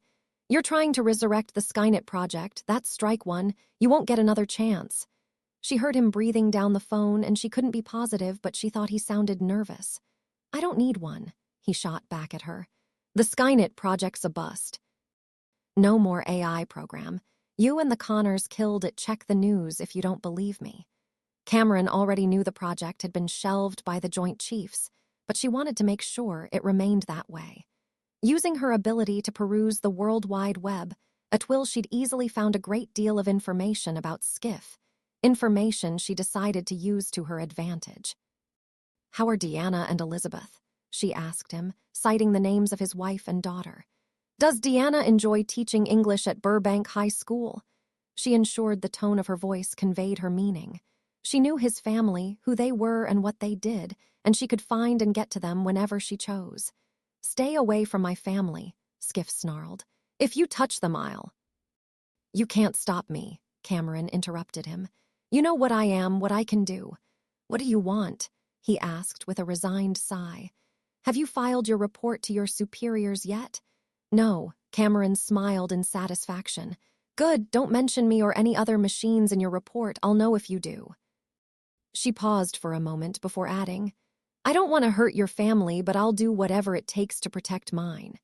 You're trying to resurrect the Skynet project. That's strike one. You won't get another chance. She heard him breathing down the phone, and she couldn't be positive, but she thought he sounded nervous. I don't need one, he shot back at her. The Skynet project's a bust. No more AI program. You and the Connors killed it. Check the news if you don't believe me. Cameron already knew the project had been shelved by the Joint Chiefs, but she wanted to make sure it remained that way. Using her ability to peruse the World Wide Web, at will she'd easily found a great deal of information about Skiff, information she decided to use to her advantage. How are Deanna and Elizabeth? She asked him, citing the names of his wife and daughter. Does Deanna enjoy teaching English at Burbank High School? She ensured the tone of her voice conveyed her meaning. She knew his family, who they were and what they did, and she could find and get to them whenever she chose. Stay away from my family, Skiff snarled. If you touch them, I'll... You can't stop me, Cameron interrupted him. You know what I am, what I can do. What do you want? He asked with a resigned sigh. Have you filed your report to your superiors yet? No, Cameron smiled in satisfaction. Good, don't mention me or any other machines in your report. I'll know if you do. She paused for a moment before adding, I don't want to hurt your family, but I'll do whatever it takes to protect mine.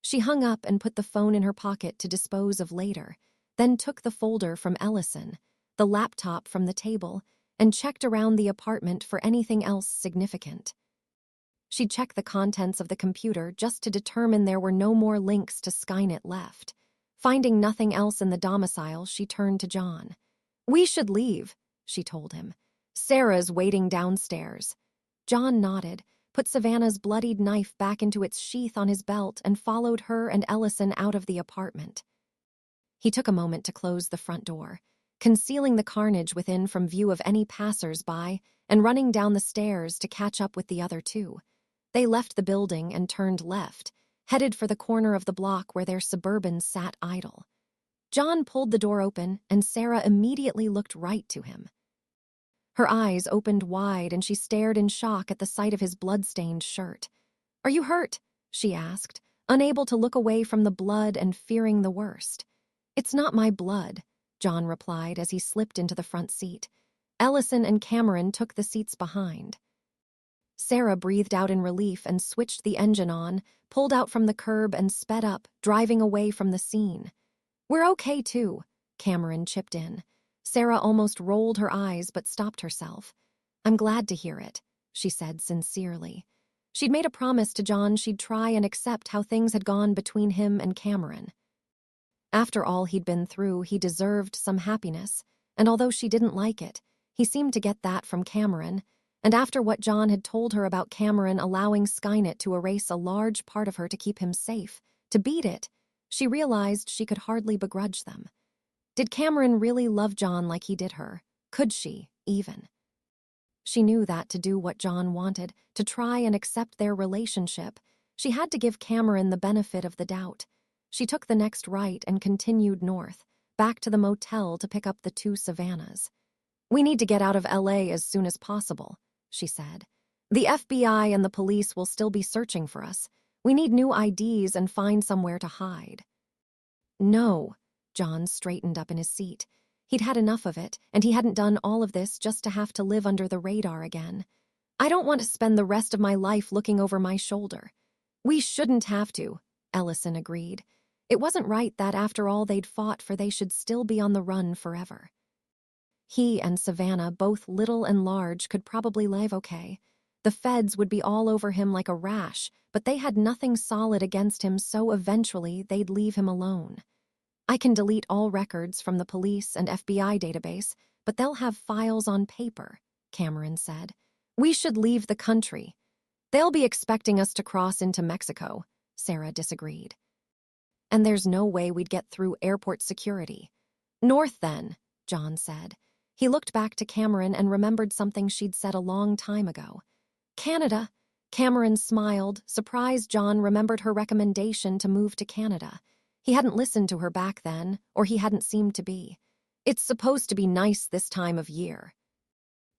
She hung up and put the phone in her pocket to dispose of later, then took the folder from Ellison, the laptop from the table, and checked around the apartment for anything else significant. She'd check the contents of the computer just to determine there were no more links to Skynet left. Finding nothing else in the domicile, she turned to John. "We should leave," she told him. "Sarah's waiting downstairs." John nodded, put Savannah's bloodied knife back into its sheath on his belt, and followed her and Ellison out of the apartment. He took a moment to close the front door, concealing the carnage within from view of any passers-by, and running down the stairs to catch up with the other two. They left the building and turned left, headed for the corner of the block where their Suburban sat idle. John pulled the door open, and Sarah immediately looked right to him. Her eyes opened wide, and she stared in shock at the sight of his blood-stained shirt. "Are you hurt?" she asked, unable to look away from the blood and fearing the worst. "It's not my blood," John replied as he slipped into the front seat. Ellison and Cameron took the seats behind. Sarah breathed out in relief and switched the engine on, pulled out from the curb and sped up, driving away from the scene. "We're okay, too," Cameron chipped in. Sarah almost rolled her eyes but stopped herself. "I'm glad to hear it," she said sincerely. She'd made a promise to John she'd try and accept how things had gone between him and Cameron. After all he'd been through, he deserved some happiness, and although she didn't like it, he seemed to get that from Cameron. And after what John had told her about Cameron allowing Skynet to erase a large part of her to keep him safe, to beat it, she realized she could hardly begrudge them. Did Cameron really love John like he did her? Could she, even? She knew that to do what John wanted, to try and accept their relationship, she had to give Cameron the benefit of the doubt. She took the next right and continued north, back to the motel to pick up the two Savannahs. "We need to get out of LA as soon as possible," she said. "The FBI and the police will still be searching for us. We need new IDs and find somewhere to hide." "No," John straightened up in his seat. He'd had enough of it, and he hadn't done all of this just to have to live under the radar again. "I don't want to spend the rest of my life looking over my shoulder." "We shouldn't have to," Ellison agreed. It wasn't right that after all they'd fought for, they should still be on the run forever. He and Savannah, both little and large, could probably live okay. The feds would be all over him like a rash, but they had nothing solid against him, so eventually they'd leave him alone. "I can delete all records from the police and FBI database, but they'll have files on paper," Cameron said. "We should leave the country." "They'll be expecting us to cross into Mexico," Sarah disagreed. "And there's no way we'd get through airport security." "North, then," John said. He looked back to Cameron and remembered something she'd said a long time ago. "Canada." Cameron smiled, surprised John remembered her recommendation to move to Canada. He hadn't listened to her back then, or he hadn't seemed to be. "It's supposed to be nice this time of year."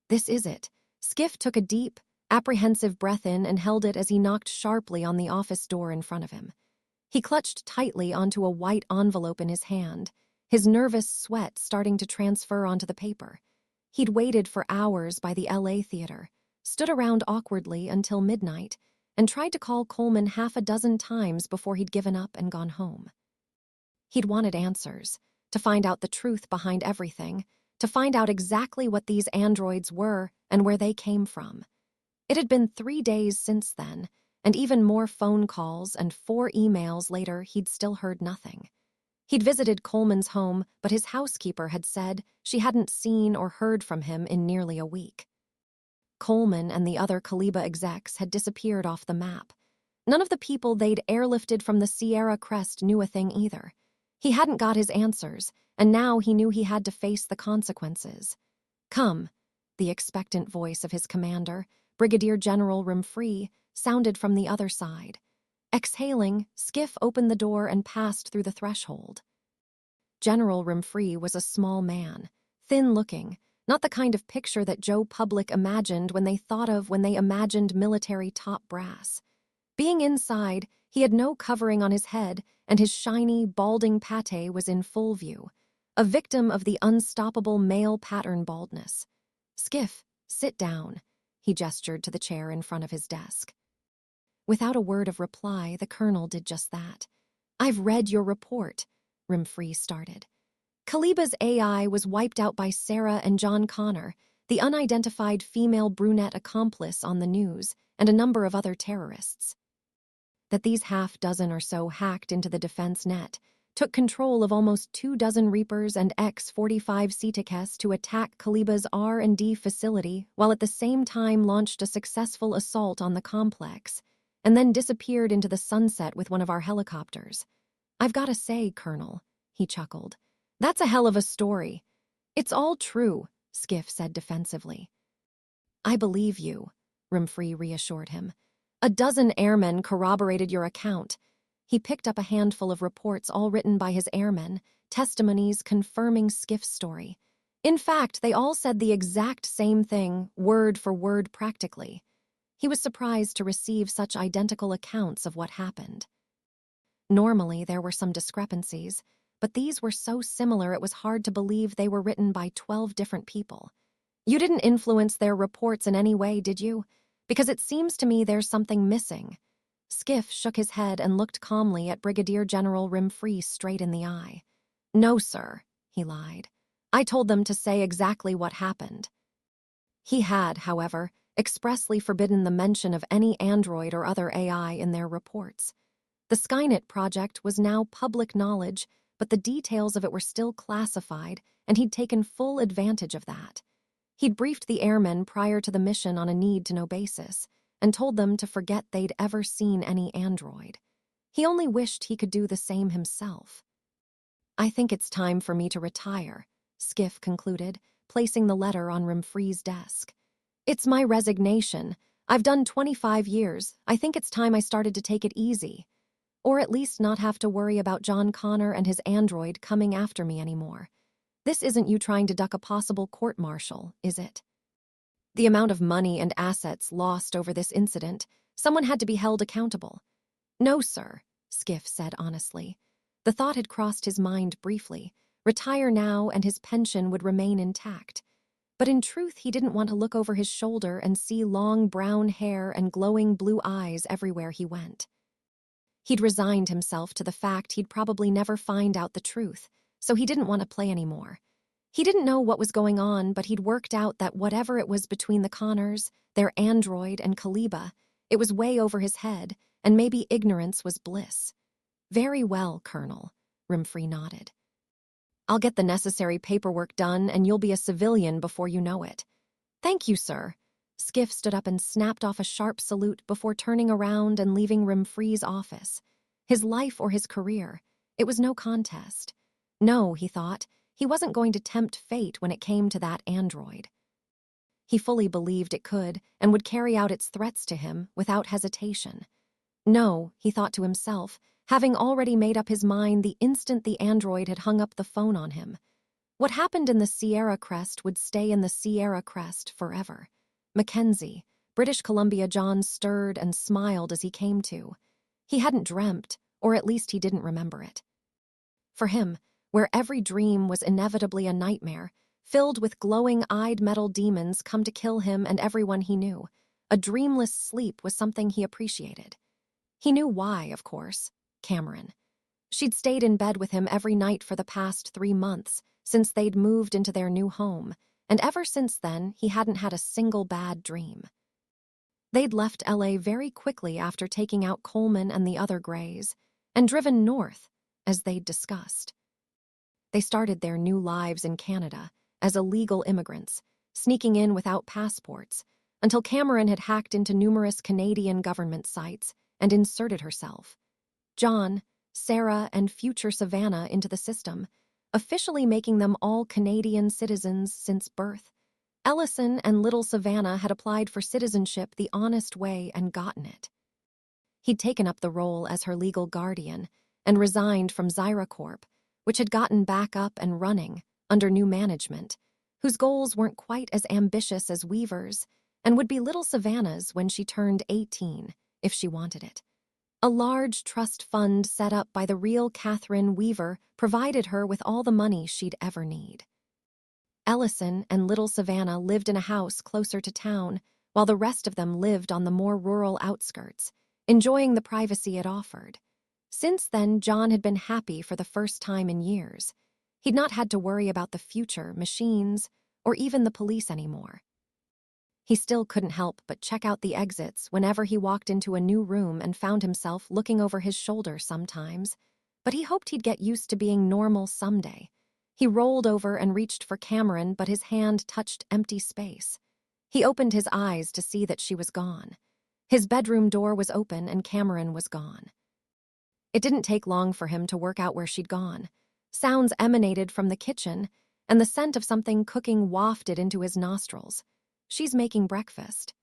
"This is it." Skiff took a deep, apprehensive breath in and held it as he knocked sharply on the office door in front of him. He clutched tightly onto a white envelope in his hand, his nervous sweat starting to transfer onto the paper. He'd waited for hours by the LA theater, stood around awkwardly until midnight, and tried to call Coleman half a dozen times before he'd given up and gone home. He'd wanted answers, to find out the truth behind everything, to find out exactly what these androids were and where they came from. It had been 3 days since then, and even more phone calls and 4 emails later, he'd still heard nothing. He'd visited Coleman's home, but his housekeeper had said she hadn't seen or heard from him in nearly a week. Coleman and the other Kaliba execs had disappeared off the map. None of the people they'd airlifted from the Sierra Crest knew a thing either. He hadn't got his answers, and now he knew he had to face the consequences. "Come," the expectant voice of his commander, Brigadier General Rimfree, sounded from the other side. Exhaling, Skiff opened the door and passed through the threshold. General Rimfree was a small man, thin-looking, not the kind of picture that Joe Public imagined when they imagined military top brass. Being inside, he had no covering on his head, and his shiny, balding pate was in full view, a victim of the unstoppable male pattern baldness. "Skiff, sit down," he gestured to the chair in front of his desk. Without a word of reply, the colonel did just that. "I've read your report," Rimfree started. "Kaliba's AI was wiped out by Sarah and John Connor. the unidentified female brunette accomplice on the news, and a number of other terrorists. That these half-dozen or so hacked into the defense net, took control of almost 24 Reapers and X-45C TTS to attack Kaliba's R&D facility, while at the same time launched a successful assault on the complex, and then disappeared into the sunset with one of our helicopters. I've got to say, Colonel, he chuckled, that's a hell of a story. It's all true, Skiff said defensively. I believe you, Rimfree reassured him. A dozen airmen corroborated your account. He picked up a handful of reports all written by his airmen, testimonies confirming Skiff's story. In fact, they all said the exact same thing, word for word practically. He was surprised to receive such identical accounts of what happened. Normally, there were some discrepancies, but these were so similar it was hard to believe they were written by 12 different people. You didn't influence their reports in any way, did you? Because it seems to me there's something missing. Skiff shook his head and looked calmly at Brigadier General Rimfree straight in the eye. No, sir, he lied. I told them to say exactly what happened. He had, however, expressly forbidden the mention of any android or other AI in their reports. The Skynet project was now public knowledge, but the details of it were still classified, and he'd taken full advantage of that. He'd briefed the airmen prior to the mission on a need-to-know basis, and told them to forget they'd ever seen any android. He only wished he could do the same himself. I think it's time for me to retire, Skiff concluded, placing the letter on Rimfree's desk. It's my resignation. I've done 25 years. I think it's time I started to take it easy. Or at least not have to worry about John Connor and his android coming after me anymore. This isn't you trying to duck a possible court-martial, is it? The amount of money and assets lost over this incident, someone had to be held accountable. No, sir, Skiff said honestly. The thought had crossed his mind briefly. Retire now and his pension would remain intact. But in truth, he didn't want to look over his shoulder and see long brown hair and glowing blue eyes everywhere he went. He'd resigned himself to the fact he'd probably never find out the truth, so he didn't want to play anymore. He didn't know what was going on, but he'd worked out that whatever it was between the Connors, their android, and Kaliba, it was way over his head, and maybe ignorance was bliss. Very well, Colonel, Rimfree nodded. I'll get the necessary paperwork done, and you'll be a civilian before you know it. Thank you, sir. Skiff stood up and snapped off a sharp salute before turning around and leaving Rimfree's office. His life or his career, it was no contest. No, he thought, he wasn't going to tempt fate when it came to that android. He fully believed it could and would carry out its threats to him without hesitation. No, he thought to himself, having already made up his mind the instant the android had hung up the phone on him. What happened in the Sierra Crest would stay in the Sierra Crest forever. Mackenzie, British Columbia. John stirred and smiled as he came to. He hadn't dreamt, or at least he didn't remember it. For him, where every dream was inevitably a nightmare, filled with glowing-eyed metal demons come to kill him and everyone he knew, a dreamless sleep was something he appreciated. He knew why, of course. Cameron. She'd stayed in bed with him every night for the past 3 months, since they'd moved into their new home, and ever since then he hadn't had a single bad dream. They'd left LA very quickly after taking out Coleman and the other Greys, and driven north, as they'd discussed. They started their new lives in Canada as illegal immigrants, sneaking in without passports, until Cameron had hacked into numerous Canadian government sites and inserted herself, John, Sarah, and future Savannah into the system, officially making them all Canadian citizens since birth. Ellison and little Savannah had applied for citizenship the honest way and gotten it. He'd taken up the role as her legal guardian and resigned from XyraCorp, which had gotten back up and running under new management, whose goals weren't quite as ambitious as Weaver's and would be little Savannah's when she turned 18, if she wanted it. A large trust fund set up by the real Catherine Weaver provided her with all the money she'd ever need. Ellison and little Savannah lived in a house closer to town, while the rest of them lived on the more rural outskirts, enjoying the privacy it offered. Since then, John had been happy for the first time in years. He'd not had to worry about the future, machines, or even the police anymore. He still couldn't help but check out the exits whenever he walked into a new room and found himself looking over his shoulder sometimes, but he hoped he'd get used to being normal someday. He rolled over and reached for Cameron, but his hand touched empty space. He opened his eyes to see that she was gone. His bedroom door was open and Cameron was gone. It didn't take long for him to work out where she'd gone. Sounds emanated from the kitchen, and the scent of something cooking wafted into his nostrils. She's making breakfast.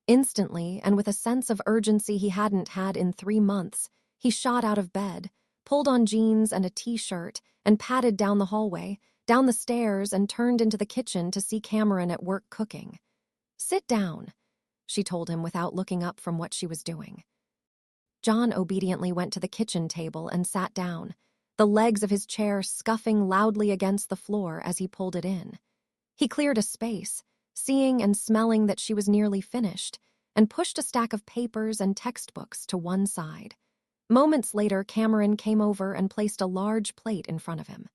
Instantly, and with a sense of urgency he hadn't had in 3 months, he shot out of bed, pulled on jeans and a t-shirt, and padded down the hallway, down the stairs, and turned into the kitchen to see Cameron at work cooking. "Sit down," she told him without looking up from what she was doing. John obediently went to the kitchen table and sat down, the legs of his chair scuffing loudly against the floor as he pulled it in. He cleared a space, seeing and smelling that she was nearly finished, and pushed a stack of papers and textbooks to one side. Moments later, Cameron came over and placed a large plate in front of him.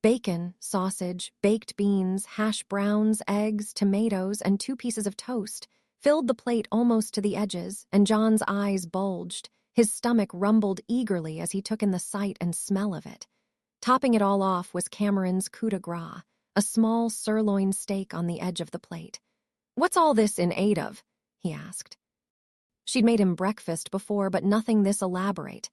Bacon, sausage, baked beans, hash browns, eggs, tomatoes, and 2 pieces of toast filled the plate almost to the edges, and John's eyes bulged. His stomach rumbled eagerly as he took in the sight and smell of it. Topping it all off was Cameron's coup de grace, a small sirloin steak on the edge of the plate. "What's all this in aid of?" he asked. She'd made him breakfast before, but nothing this elaborate.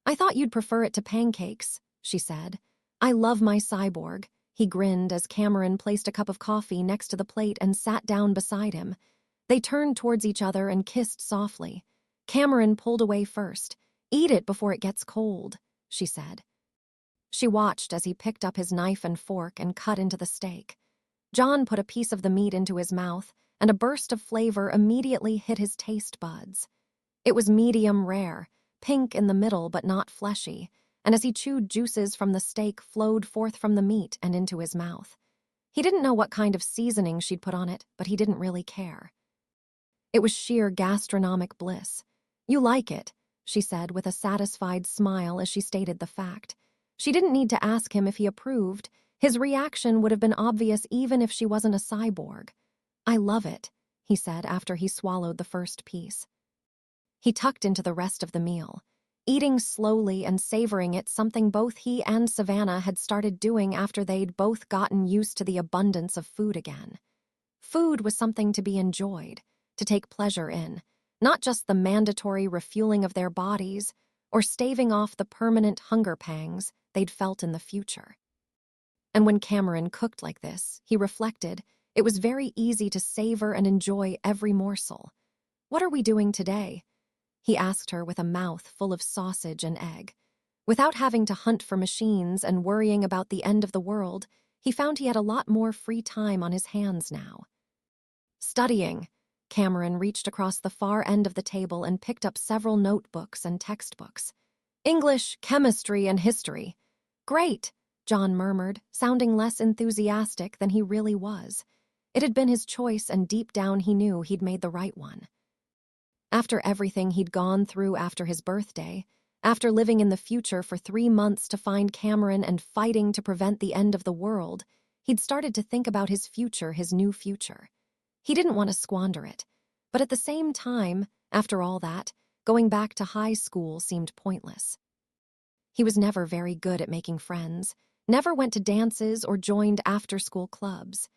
"I thought you'd prefer it to pancakes," she said. "I love my cyborg." He grinned as Cameron placed a cup of coffee next to the plate and sat down beside him. They turned towards each other and kissed softly. Cameron pulled away first. "Eat it before it gets cold," she said. She watched as he picked up his knife and fork and cut into the steak. John put a piece of the meat into his mouth, and a burst of flavor immediately hit his taste buds. It was medium rare, pink in the middle but not fleshy, and as he chewed, juices from the steak flowed forth from the meat and into his mouth. He didn't know what kind of seasoning she'd put on it, but he didn't really care. It was sheer gastronomic bliss. "You like it," she said with a satisfied smile as she stated the fact. She didn't need to ask him if he approved. His reaction would have been obvious even if she wasn't a cyborg. "I love it," he said after he swallowed the first piece. He tucked into the rest of the meal, eating slowly and savoring it, something both he and Savannah had started doing after they'd both gotten used to the abundance of food again. Food was something to be enjoyed, to take pleasure in, not just the mandatory refueling of their bodies or staving off the permanent hunger pangs they'd felt in the future. And when Cameron cooked like this, he reflected, it was very easy to savor and enjoy every morsel. "What are we doing today?" he asked her with a mouth full of sausage and egg. Without having to hunt for machines and worrying about the end of the world, he found he had a lot more free time on his hands now. "Studying." Cameron reached across the far end of the table and picked up several notebooks and textbooks. "English, chemistry, and history." "Great," John murmured, sounding less enthusiastic than he really was. It had been his choice, and deep down he knew he'd made the right one. After everything he'd gone through after his birthday, after living in the future for 3 months to find Cameron and fighting to prevent the end of the world, he'd started to think about his future, his new future. He didn't want to squander it, but at the same time, after all that, going back to high school seemed pointless. He was never very good at making friends, never went to dances or joined after-school clubs.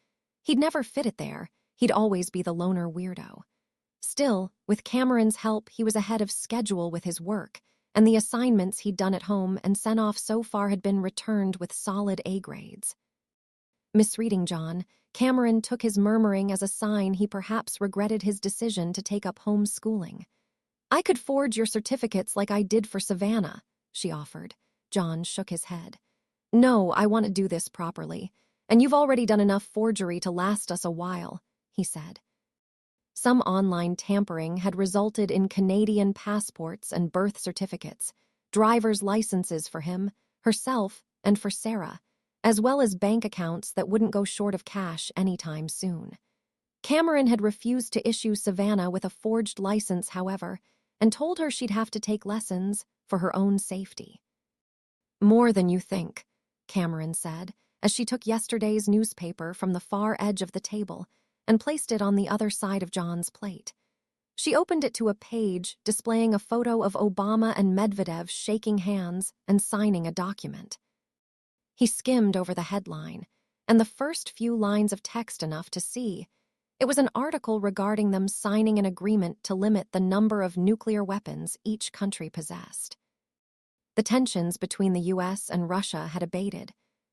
He'd never fit it there. He'd always be the loner weirdo. Still, with Cameron's help, he was ahead of schedule with his work, and the assignments he'd done at home and sent off so far had been returned with solid A grades. Misreading John, Cameron took his murmuring as a sign he perhaps regretted his decision to take up homeschooling. "I could forge your certificates like I did for Savannah," she offered. John shook his head. "No, I want to do this properly, and you've already done enough forgery to last us a while," he said. Some online tampering had resulted in Canadian passports and birth certificates, driver's licenses for him, herself, and for Sarah, as well as bank accounts that wouldn't go short of cash anytime soon. Cameron had refused to issue Savannah with a forged license, however, and told her she'd have to take lessons for her own safety. "More than you think," Cameron said, as she took yesterday's newspaper from the far edge of the table and placed it on the other side of John's plate. She opened it to a page displaying a photo of Obama and Medvedev shaking hands and signing a document. He skimmed over the headline, and the first few lines of text enough to see. It was an article regarding them signing an agreement to limit the number of nuclear weapons each country possessed. The tensions between the US and Russia had abated,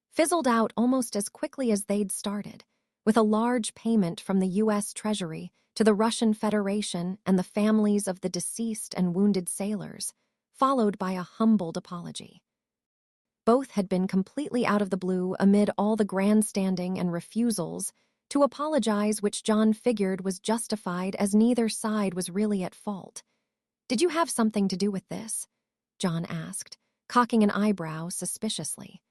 fizzled out almost as quickly as they'd started, with a large payment from the US Treasury to the Russian Federation and the families of the deceased and wounded sailors, followed by a humbled apology. Both had been completely out of the blue amid all the grandstanding and refusals to apologize, which John figured was justified as neither side was really at fault. "Did you have something to do with this?" John asked, cocking an eyebrow suspiciously.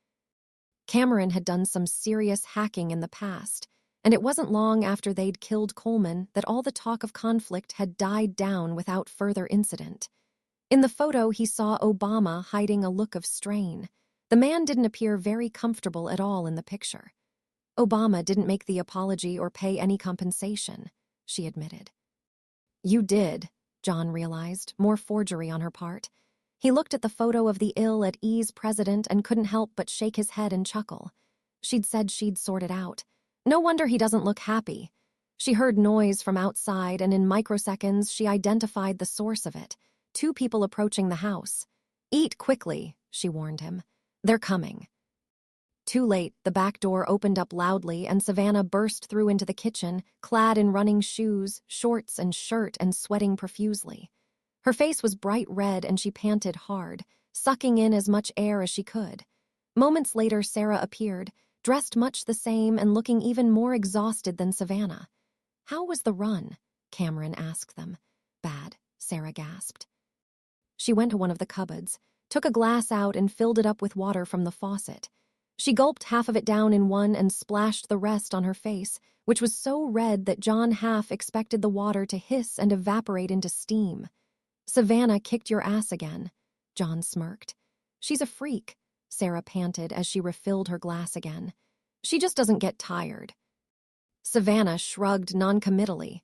Cameron had done some serious hacking in the past, and it wasn't long after they'd killed Coleman that all the talk of conflict had died down without further incident. In the photo, he saw Obama hiding a look of strain. The man didn't appear very comfortable at all in the picture. "Obama didn't make the apology or pay any compensation," she admitted. "You did," John realized, more forgery on her part. He looked at the photo of the ill-at-ease president and couldn't help but shake his head and chuckle. She'd said she'd sort it out. No wonder he doesn't look happy. She heard noise from outside, and in microseconds she identified the source of it. 2 people approaching the house. "Eat quickly," she warned him. "They're coming." Too late, the back door opened up loudly and Savannah burst through into the kitchen, clad in running shoes, shorts and shirt, and sweating profusely. Her face was bright red and she panted hard, sucking in as much air as she could. Moments later, Sarah appeared, dressed much the same and looking even more exhausted than Savannah. "How was the run?" Cameron asked them. "Bad," Sarah gasped. She went to one of the cupboards, took a glass out and filled it up with water from the faucet. She gulped half of it down in one and splashed the rest on her face, which was so red that John half expected the water to hiss and evaporate into steam. "Savannah kicked your ass again," John smirked. "She's a freak," Sarah panted as she refilled her glass again. "She just doesn't get tired." Savannah shrugged noncommittally.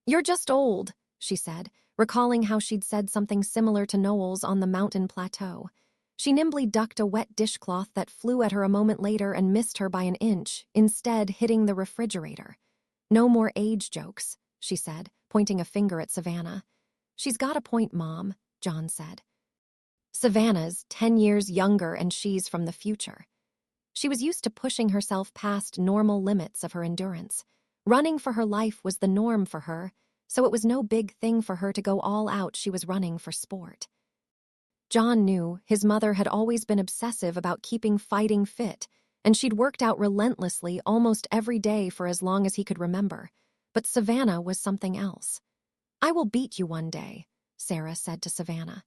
"You're just old," she said, recalling how she'd said something similar to Noel's on the mountain plateau. She nimbly ducked a wet dishcloth that flew at her a moment later and missed her by an inch, instead hitting the refrigerator. "No more age jokes," she said, pointing a finger at Savannah. "She's got a point, Mom," John said. "Savannah's 10 years younger and she's from the future." She was used to pushing herself past normal limits of her endurance. Running for her life was the norm for her, so it was no big thing for her to go all out. She was running for sport. John knew his mother had always been obsessive about keeping fighting fit, and she'd worked out relentlessly almost every day for as long as he could remember. But Savannah was something else. "I will beat you one day," Sarah said to Savannah.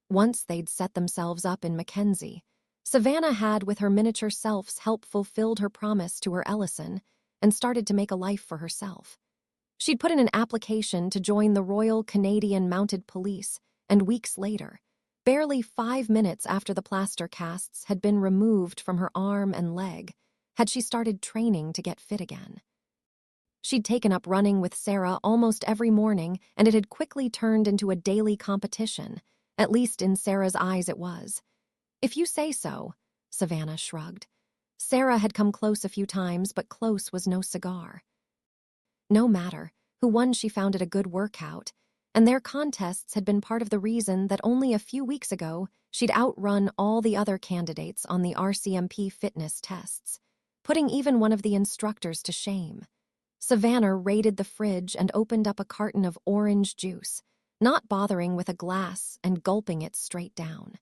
Once they'd set themselves up in Mackenzie, Savannah had, with her miniature self's help, fulfilled her promise to her Ellison and started to make a life for herself. She'd put in an application to join the Royal Canadian Mounted Police, and weeks later, barely 5 minutes after the plaster casts had been removed from her arm and leg, had she started training to get fit again. She'd taken up running with Sarah almost every morning, and it had quickly turned into a daily competition. At least in Sarah's eyes it was. "If you say so," Savannah shrugged. Sarah had come close a few times, but close was no cigar. No matter who won, she found it a good workout, and their contests had been part of the reason that only a few weeks ago she'd outrun all the other candidates on the RCMP fitness tests, putting even one of the instructors to shame. Savannah raided the fridge and opened up a carton of orange juice, not bothering with a glass and gulping it straight down.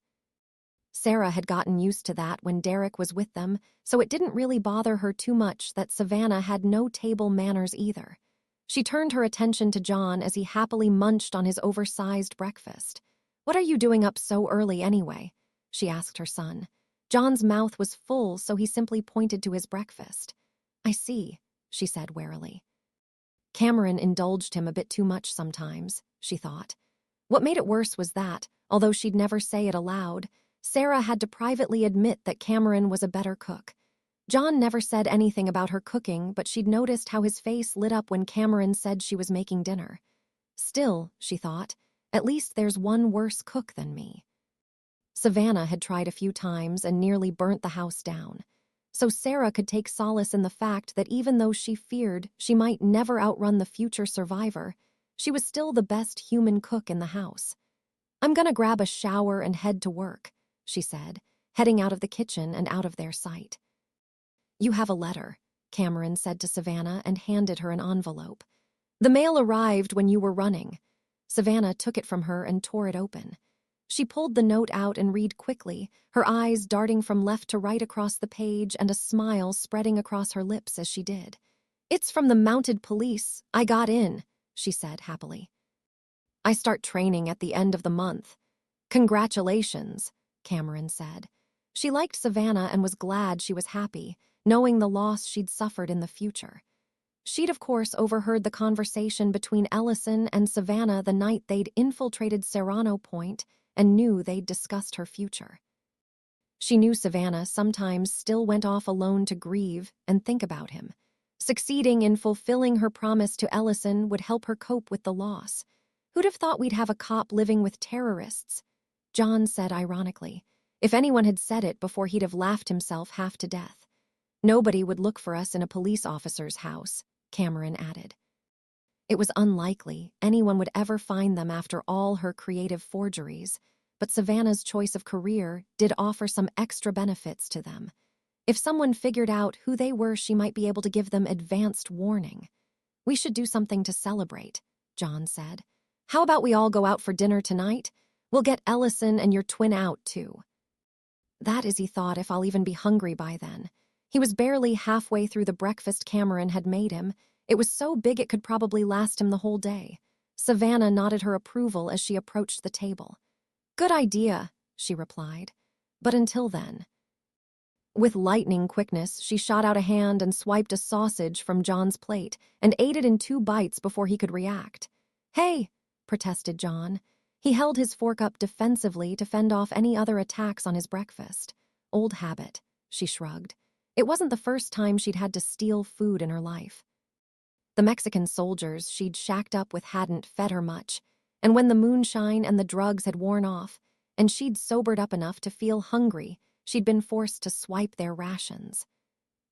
Sarah had gotten used to that when Derek was with them, so it didn't really bother her too much that Savannah had no table manners either. She turned her attention to John as he happily munched on his oversized breakfast. "What are you doing up so early anyway?" she asked her son. John's mouth was full, so he simply pointed to his breakfast. "I see," she said warily. Cameron indulged him a bit too much sometimes, she thought. What made it worse was that, although she'd never say it aloud, Sarah had to privately admit that Cameron was a better cook. John never said anything about her cooking, but she'd noticed how his face lit up when Cameron said she was making dinner. Still, she thought, at least there's one worse cook than me. Savannah had tried a few times and nearly burnt the house down. So Sarah could take solace in the fact that even though she feared she might never outrun the future survivor, she was still the best human cook in the house. "I'm gonna grab a shower and head to work," she said, heading out of the kitchen and out of their sight. "You have a letter," Cameron said to Savannah and handed her an envelope. "The mail arrived when you were running." Savannah took it from her and tore it open. She pulled the note out and read quickly, her eyes darting from left to right across the page and a smile spreading across her lips as she did. "It's from the mounted police. I got in," she said happily. "I start training at the end of the month." "Congratulations," Cameron said. She liked Savannah and was glad she was happy, knowing the loss she'd suffered in the future. She'd of course overheard the conversation between Ellison and Savannah the night they'd infiltrated Serrano Point and knew they'd discussed her future. She knew Savannah sometimes still went off alone to grieve and think about him. Succeeding in fulfilling her promise to Ellison would help her cope with the loss. "Who'd have thought we'd have a cop living with terrorists?" John said ironically. If anyone had said it before, he'd have laughed himself half to death. "Nobody would look for us in a police officer's house," Cameron added. It was unlikely anyone would ever find them after all her creative forgeries, but Savannah's choice of career did offer some extra benefits to them. If someone figured out who they were, she might be able to give them advanced warning. "We should do something to celebrate," John said. "How about we all go out for dinner tonight? We'll get Ellison and your twin out, too." That is, he thought, if I'll even be hungry by then. He was barely halfway through the breakfast Cameron had made him. It was so big it could probably last him the whole day. Savannah nodded her approval as she approached the table. "Good idea," she replied. "But until then." With lightning quickness, she shot out a hand and swiped a sausage from John's plate and ate it in 2 bites before he could react. "Hey," protested John. He held his fork up defensively to fend off any other attacks on his breakfast. "Old habit," she shrugged. It wasn't the first time she'd had to steal food in her life. The Mexican soldiers she'd shacked up with hadn't fed her much, and when the moonshine and the drugs had worn off, and she'd sobered up enough to feel hungry, she'd been forced to swipe their rations.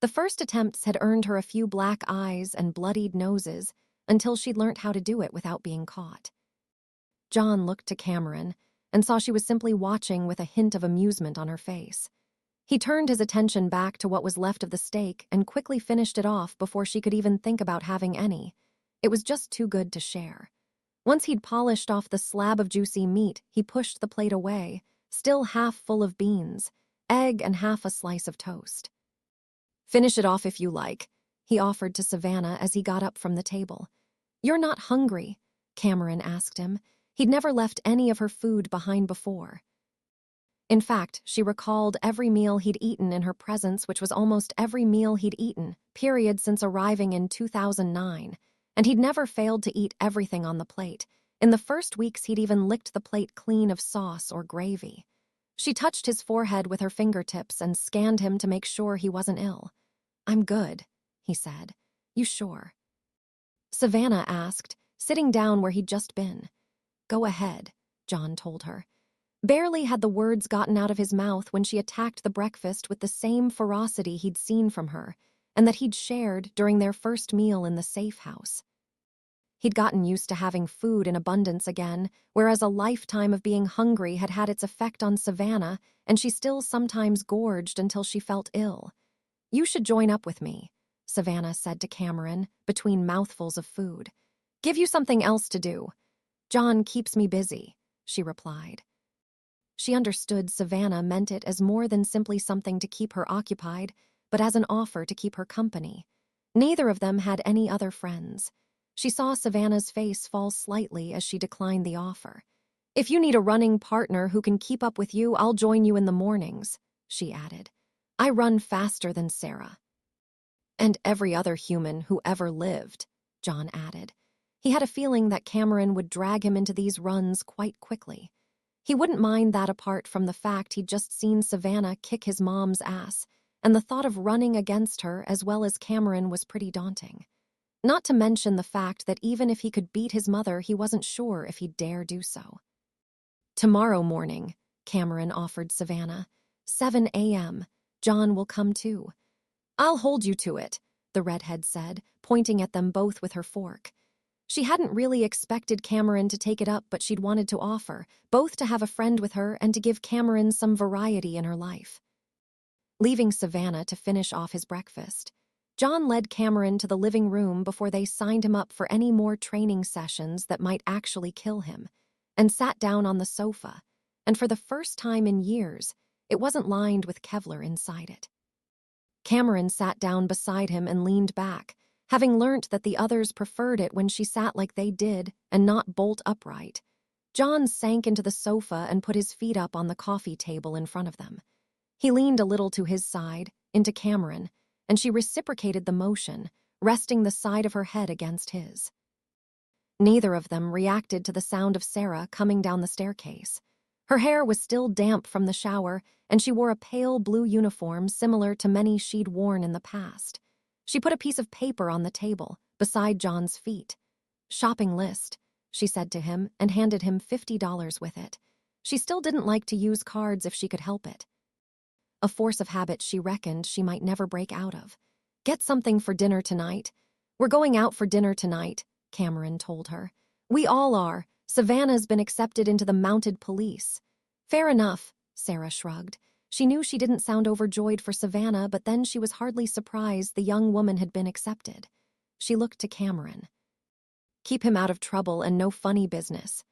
The first attempts had earned her a few black eyes and bloodied noses until she'd learnt how to do it without being caught. John looked to Cameron and saw she was simply watching with a hint of amusement on her face. He turned his attention back to what was left of the steak and quickly finished it off before she could even think about having any. It was just too good to share. Once he'd polished off the slab of juicy meat, he pushed the plate away, still half full of beans, egg, and half a slice of toast. "Finish it off if you like," he offered to Savannah as he got up from the table. "You're not hungry?" Cameron asked him. He'd never left any of her food behind before. In fact, she recalled every meal he'd eaten in her presence, which was almost every meal he'd eaten, period, since arriving in 2009, and he'd never failed to eat everything on the plate. In the first weeks, he'd even licked the plate clean of sauce or gravy. She touched his forehead with her fingertips and scanned him to make sure he wasn't ill. "I'm good," he said. "You sure?" Savannah asked, sitting down where he'd just been. "Go ahead," John told her. Barely had the words gotten out of his mouth when she attacked the breakfast with the same ferocity he'd seen from her, and that he'd shared during their first meal in the safe house. He'd gotten used to having food in abundance again, whereas a lifetime of being hungry had had its effect on Savannah, and she still sometimes gorged until she felt ill. "You should join up with me," Savannah said to Cameron, between mouthfuls of food. "Give you something else to do." "John keeps me busy," she replied. She understood Savannah meant it as more than simply something to keep her occupied, but as an offer to keep her company. Neither of them had any other friends. She saw Savannah's face fall slightly as she declined the offer. "If you need a running partner who can keep up with you, I'll join you in the mornings," she added. "I run faster than Sarah." "And every other human who ever lived," John added. He had a feeling that Cameron would drag him into these runs quite quickly. He wouldn't mind that apart from the fact he'd just seen Savannah kick his mom's ass, and the thought of running against her as well as Cameron was pretty daunting. Not to mention the fact that even if he could beat his mother, he wasn't sure if he'd dare do so. "Tomorrow morning," Cameron offered Savannah. 7 a.m. John will come too. "I'll hold you to it," the redhead said, pointing at them both with her fork. She hadn't really expected Cameron to take it up, but she'd wanted to offer, both to have a friend with her and to give Cameron some variety in her life. Leaving Savannah to finish off his breakfast, John led Cameron to the living room before they signed him up for any more training sessions that might actually kill him, and sat down on the sofa, and for the first time in years, it wasn't lined with Kevlar inside it. Cameron sat down beside him and leaned back, having learnt that the others preferred it when she sat like they did and not bolt upright. John sank into the sofa and put his feet up on the coffee table in front of them. He leaned a little to his side, into Cameron, and she reciprocated the motion, resting the side of her head against his. Neither of them reacted to the sound of Sarah coming down the staircase. Her hair was still damp from the shower, and she wore a pale blue uniform similar to many she'd worn in the past. She put a piece of paper on the table, beside John's feet. "Shopping list," she said to him, and handed him $50 with it. She still didn't like to use cards if she could help it. A force of habit she reckoned she might never break out of. "Get something for dinner tonight." "We're going out for dinner tonight," Cameron told her. "We all are. Savannah's been accepted into the mounted police." "Fair enough," Sarah shrugged. She knew she didn't sound overjoyed for Savannah, but then she was hardly surprised the young woman had been accepted. She looked to Cameron. "Keep him out of trouble and no funny business."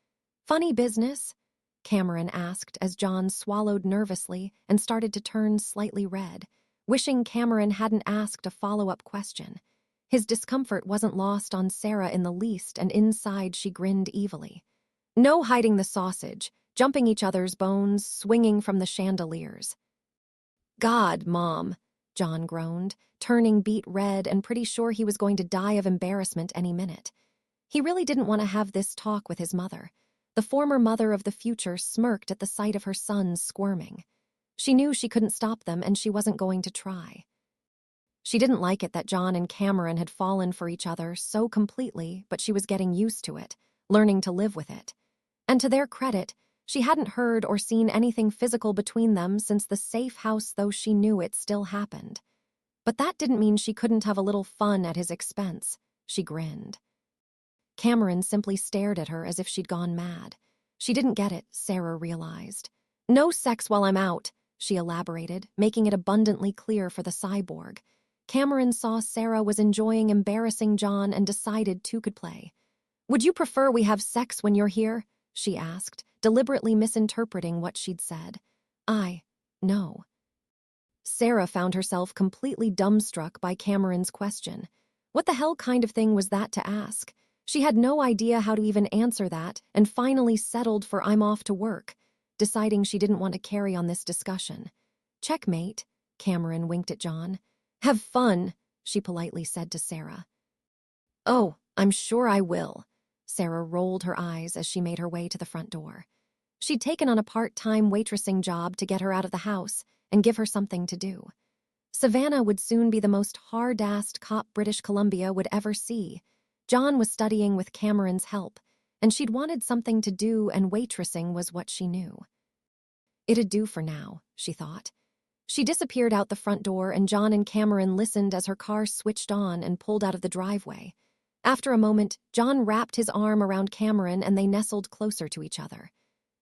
"Funny business?" Cameron asked as John swallowed nervously and started to turn slightly red, wishing Cameron hadn't asked a follow-up question. His discomfort wasn't lost on Sarah in the least, and inside she grinned evilly. "No hiding the sausage, jumping each other's bones, swinging from the chandeliers." "God, Mom," John groaned, turning beet red and pretty sure he was going to die of embarrassment any minute. He really didn't want to have this talk with his mother. The former mother of the future smirked at the sight of her sons squirming. She knew she couldn't stop them, and she wasn't going to try. She didn't like it that John and Cameron had fallen for each other so completely, but she was getting used to it, learning to live with it. And to their credit, she hadn't heard or seen anything physical between them since the safe house, though she knew it still happened. But that didn't mean she couldn't have a little fun at his expense. She grinned. Cameron simply stared at her as if she'd gone mad. She didn't get it, Sarah realized. "No sex while I'm out," she elaborated, making it abundantly clear for the cyborg. Cameron saw Sarah was enjoying embarrassing John and decided two could play. "Would you prefer we have sex when you're here?" she asked, deliberately misinterpreting what she'd said. No. Sarah found herself completely dumbstruck by Cameron's question. What the hell kind of thing was that to ask? She had no idea how to even answer that, and finally settled for "I'm off to work," deciding she didn't want to carry on this discussion. "Checkmate," Cameron winked at John. "Have fun," she politely said to Sarah. "Oh, I'm sure I will." Sarah rolled her eyes as she made her way to the front door. She'd taken on a part-time waitressing job to get her out of the house and give her something to do. Savannah would soon be the most hard-assed cop British Columbia would ever see. John was studying with Cameron's help, and she'd wanted something to do, and waitressing was what she knew. It'd do for now, she thought. She disappeared out the front door, and John and Cameron listened as her car switched on and pulled out of the driveway. After a moment, John wrapped his arm around Cameron and they nestled closer to each other.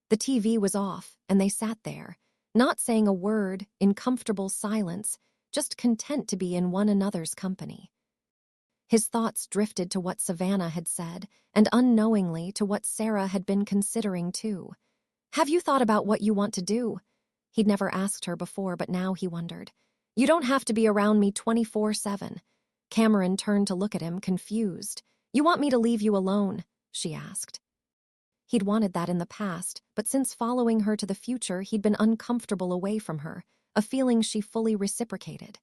The TV was off, and they sat there, not saying a word, in comfortable silence, just content to be in one another's company. His thoughts drifted to what Savannah had said, and unknowingly to what Sarah had been considering too. "Have you thought about what you want to do?" He'd never asked her before, but now he wondered. "You don't have to be around me 24/7. Cameron turned to look at him, confused. "You want me to leave you alone?" she asked. He'd wanted that in the past, but since following her to the future, he'd been uncomfortable away from her, a feeling she fully reciprocated.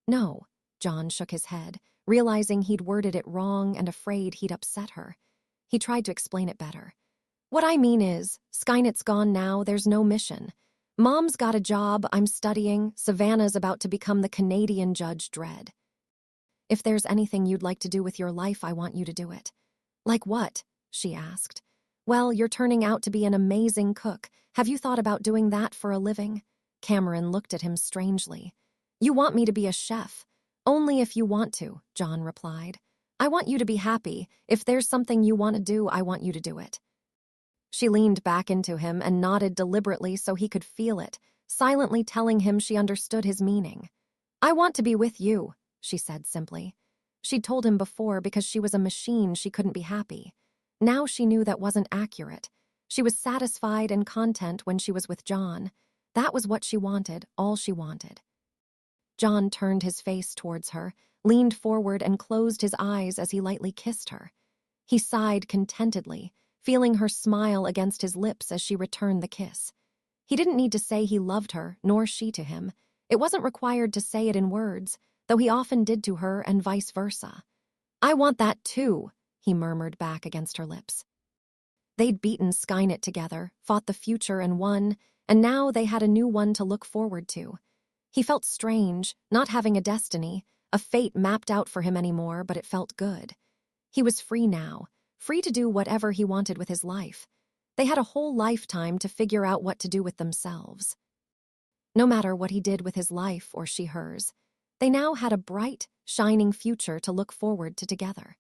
"No," John shook his head, realizing he'd worded it wrong and afraid he'd upset her. He tried to explain it better. "What I mean is, Skynet's gone now, there's no mission. Mom's got a job, I'm studying, Savannah's about to become the Canadian Judge Dredd. If there's anything you'd like to do with your life, I want you to do it. Like what? She asked. Well, you're turning out to be an amazing cook. Have you thought about doing that for a living? Cameron looked at him strangely. You want me to be a chef? Only if you want to, John replied. I want you to be happy. If there's something you want to do, I want you to do it. She leaned back into him and nodded deliberately so he could feel it, silently telling him she understood his meaning. I want to be with you, she said simply. She'd told him before because she was a machine she couldn't be happy. Now she knew that wasn't accurate. She was satisfied and content when she was with John. That was what she wanted, all she wanted. John turned his face towards her, leaned forward and closed his eyes as he lightly kissed her. He sighed contentedly, feeling her smile against his lips as she returned the kiss. He didn't need to say he loved her, nor she to him. It wasn't required to say it in words, though he often did to her and vice versa. I want that too, he murmured back against her lips. They'd beaten Skynet together, fought the future and won, and now they had a new one to look forward to. He felt strange, not having a destiny, a fate mapped out for him anymore, but it felt good. He was free now, free to do whatever he wanted with his life. They had a whole lifetime to figure out what to do with themselves. No matter what he did with his life or she hers, they now had a bright, shining future to look forward to together.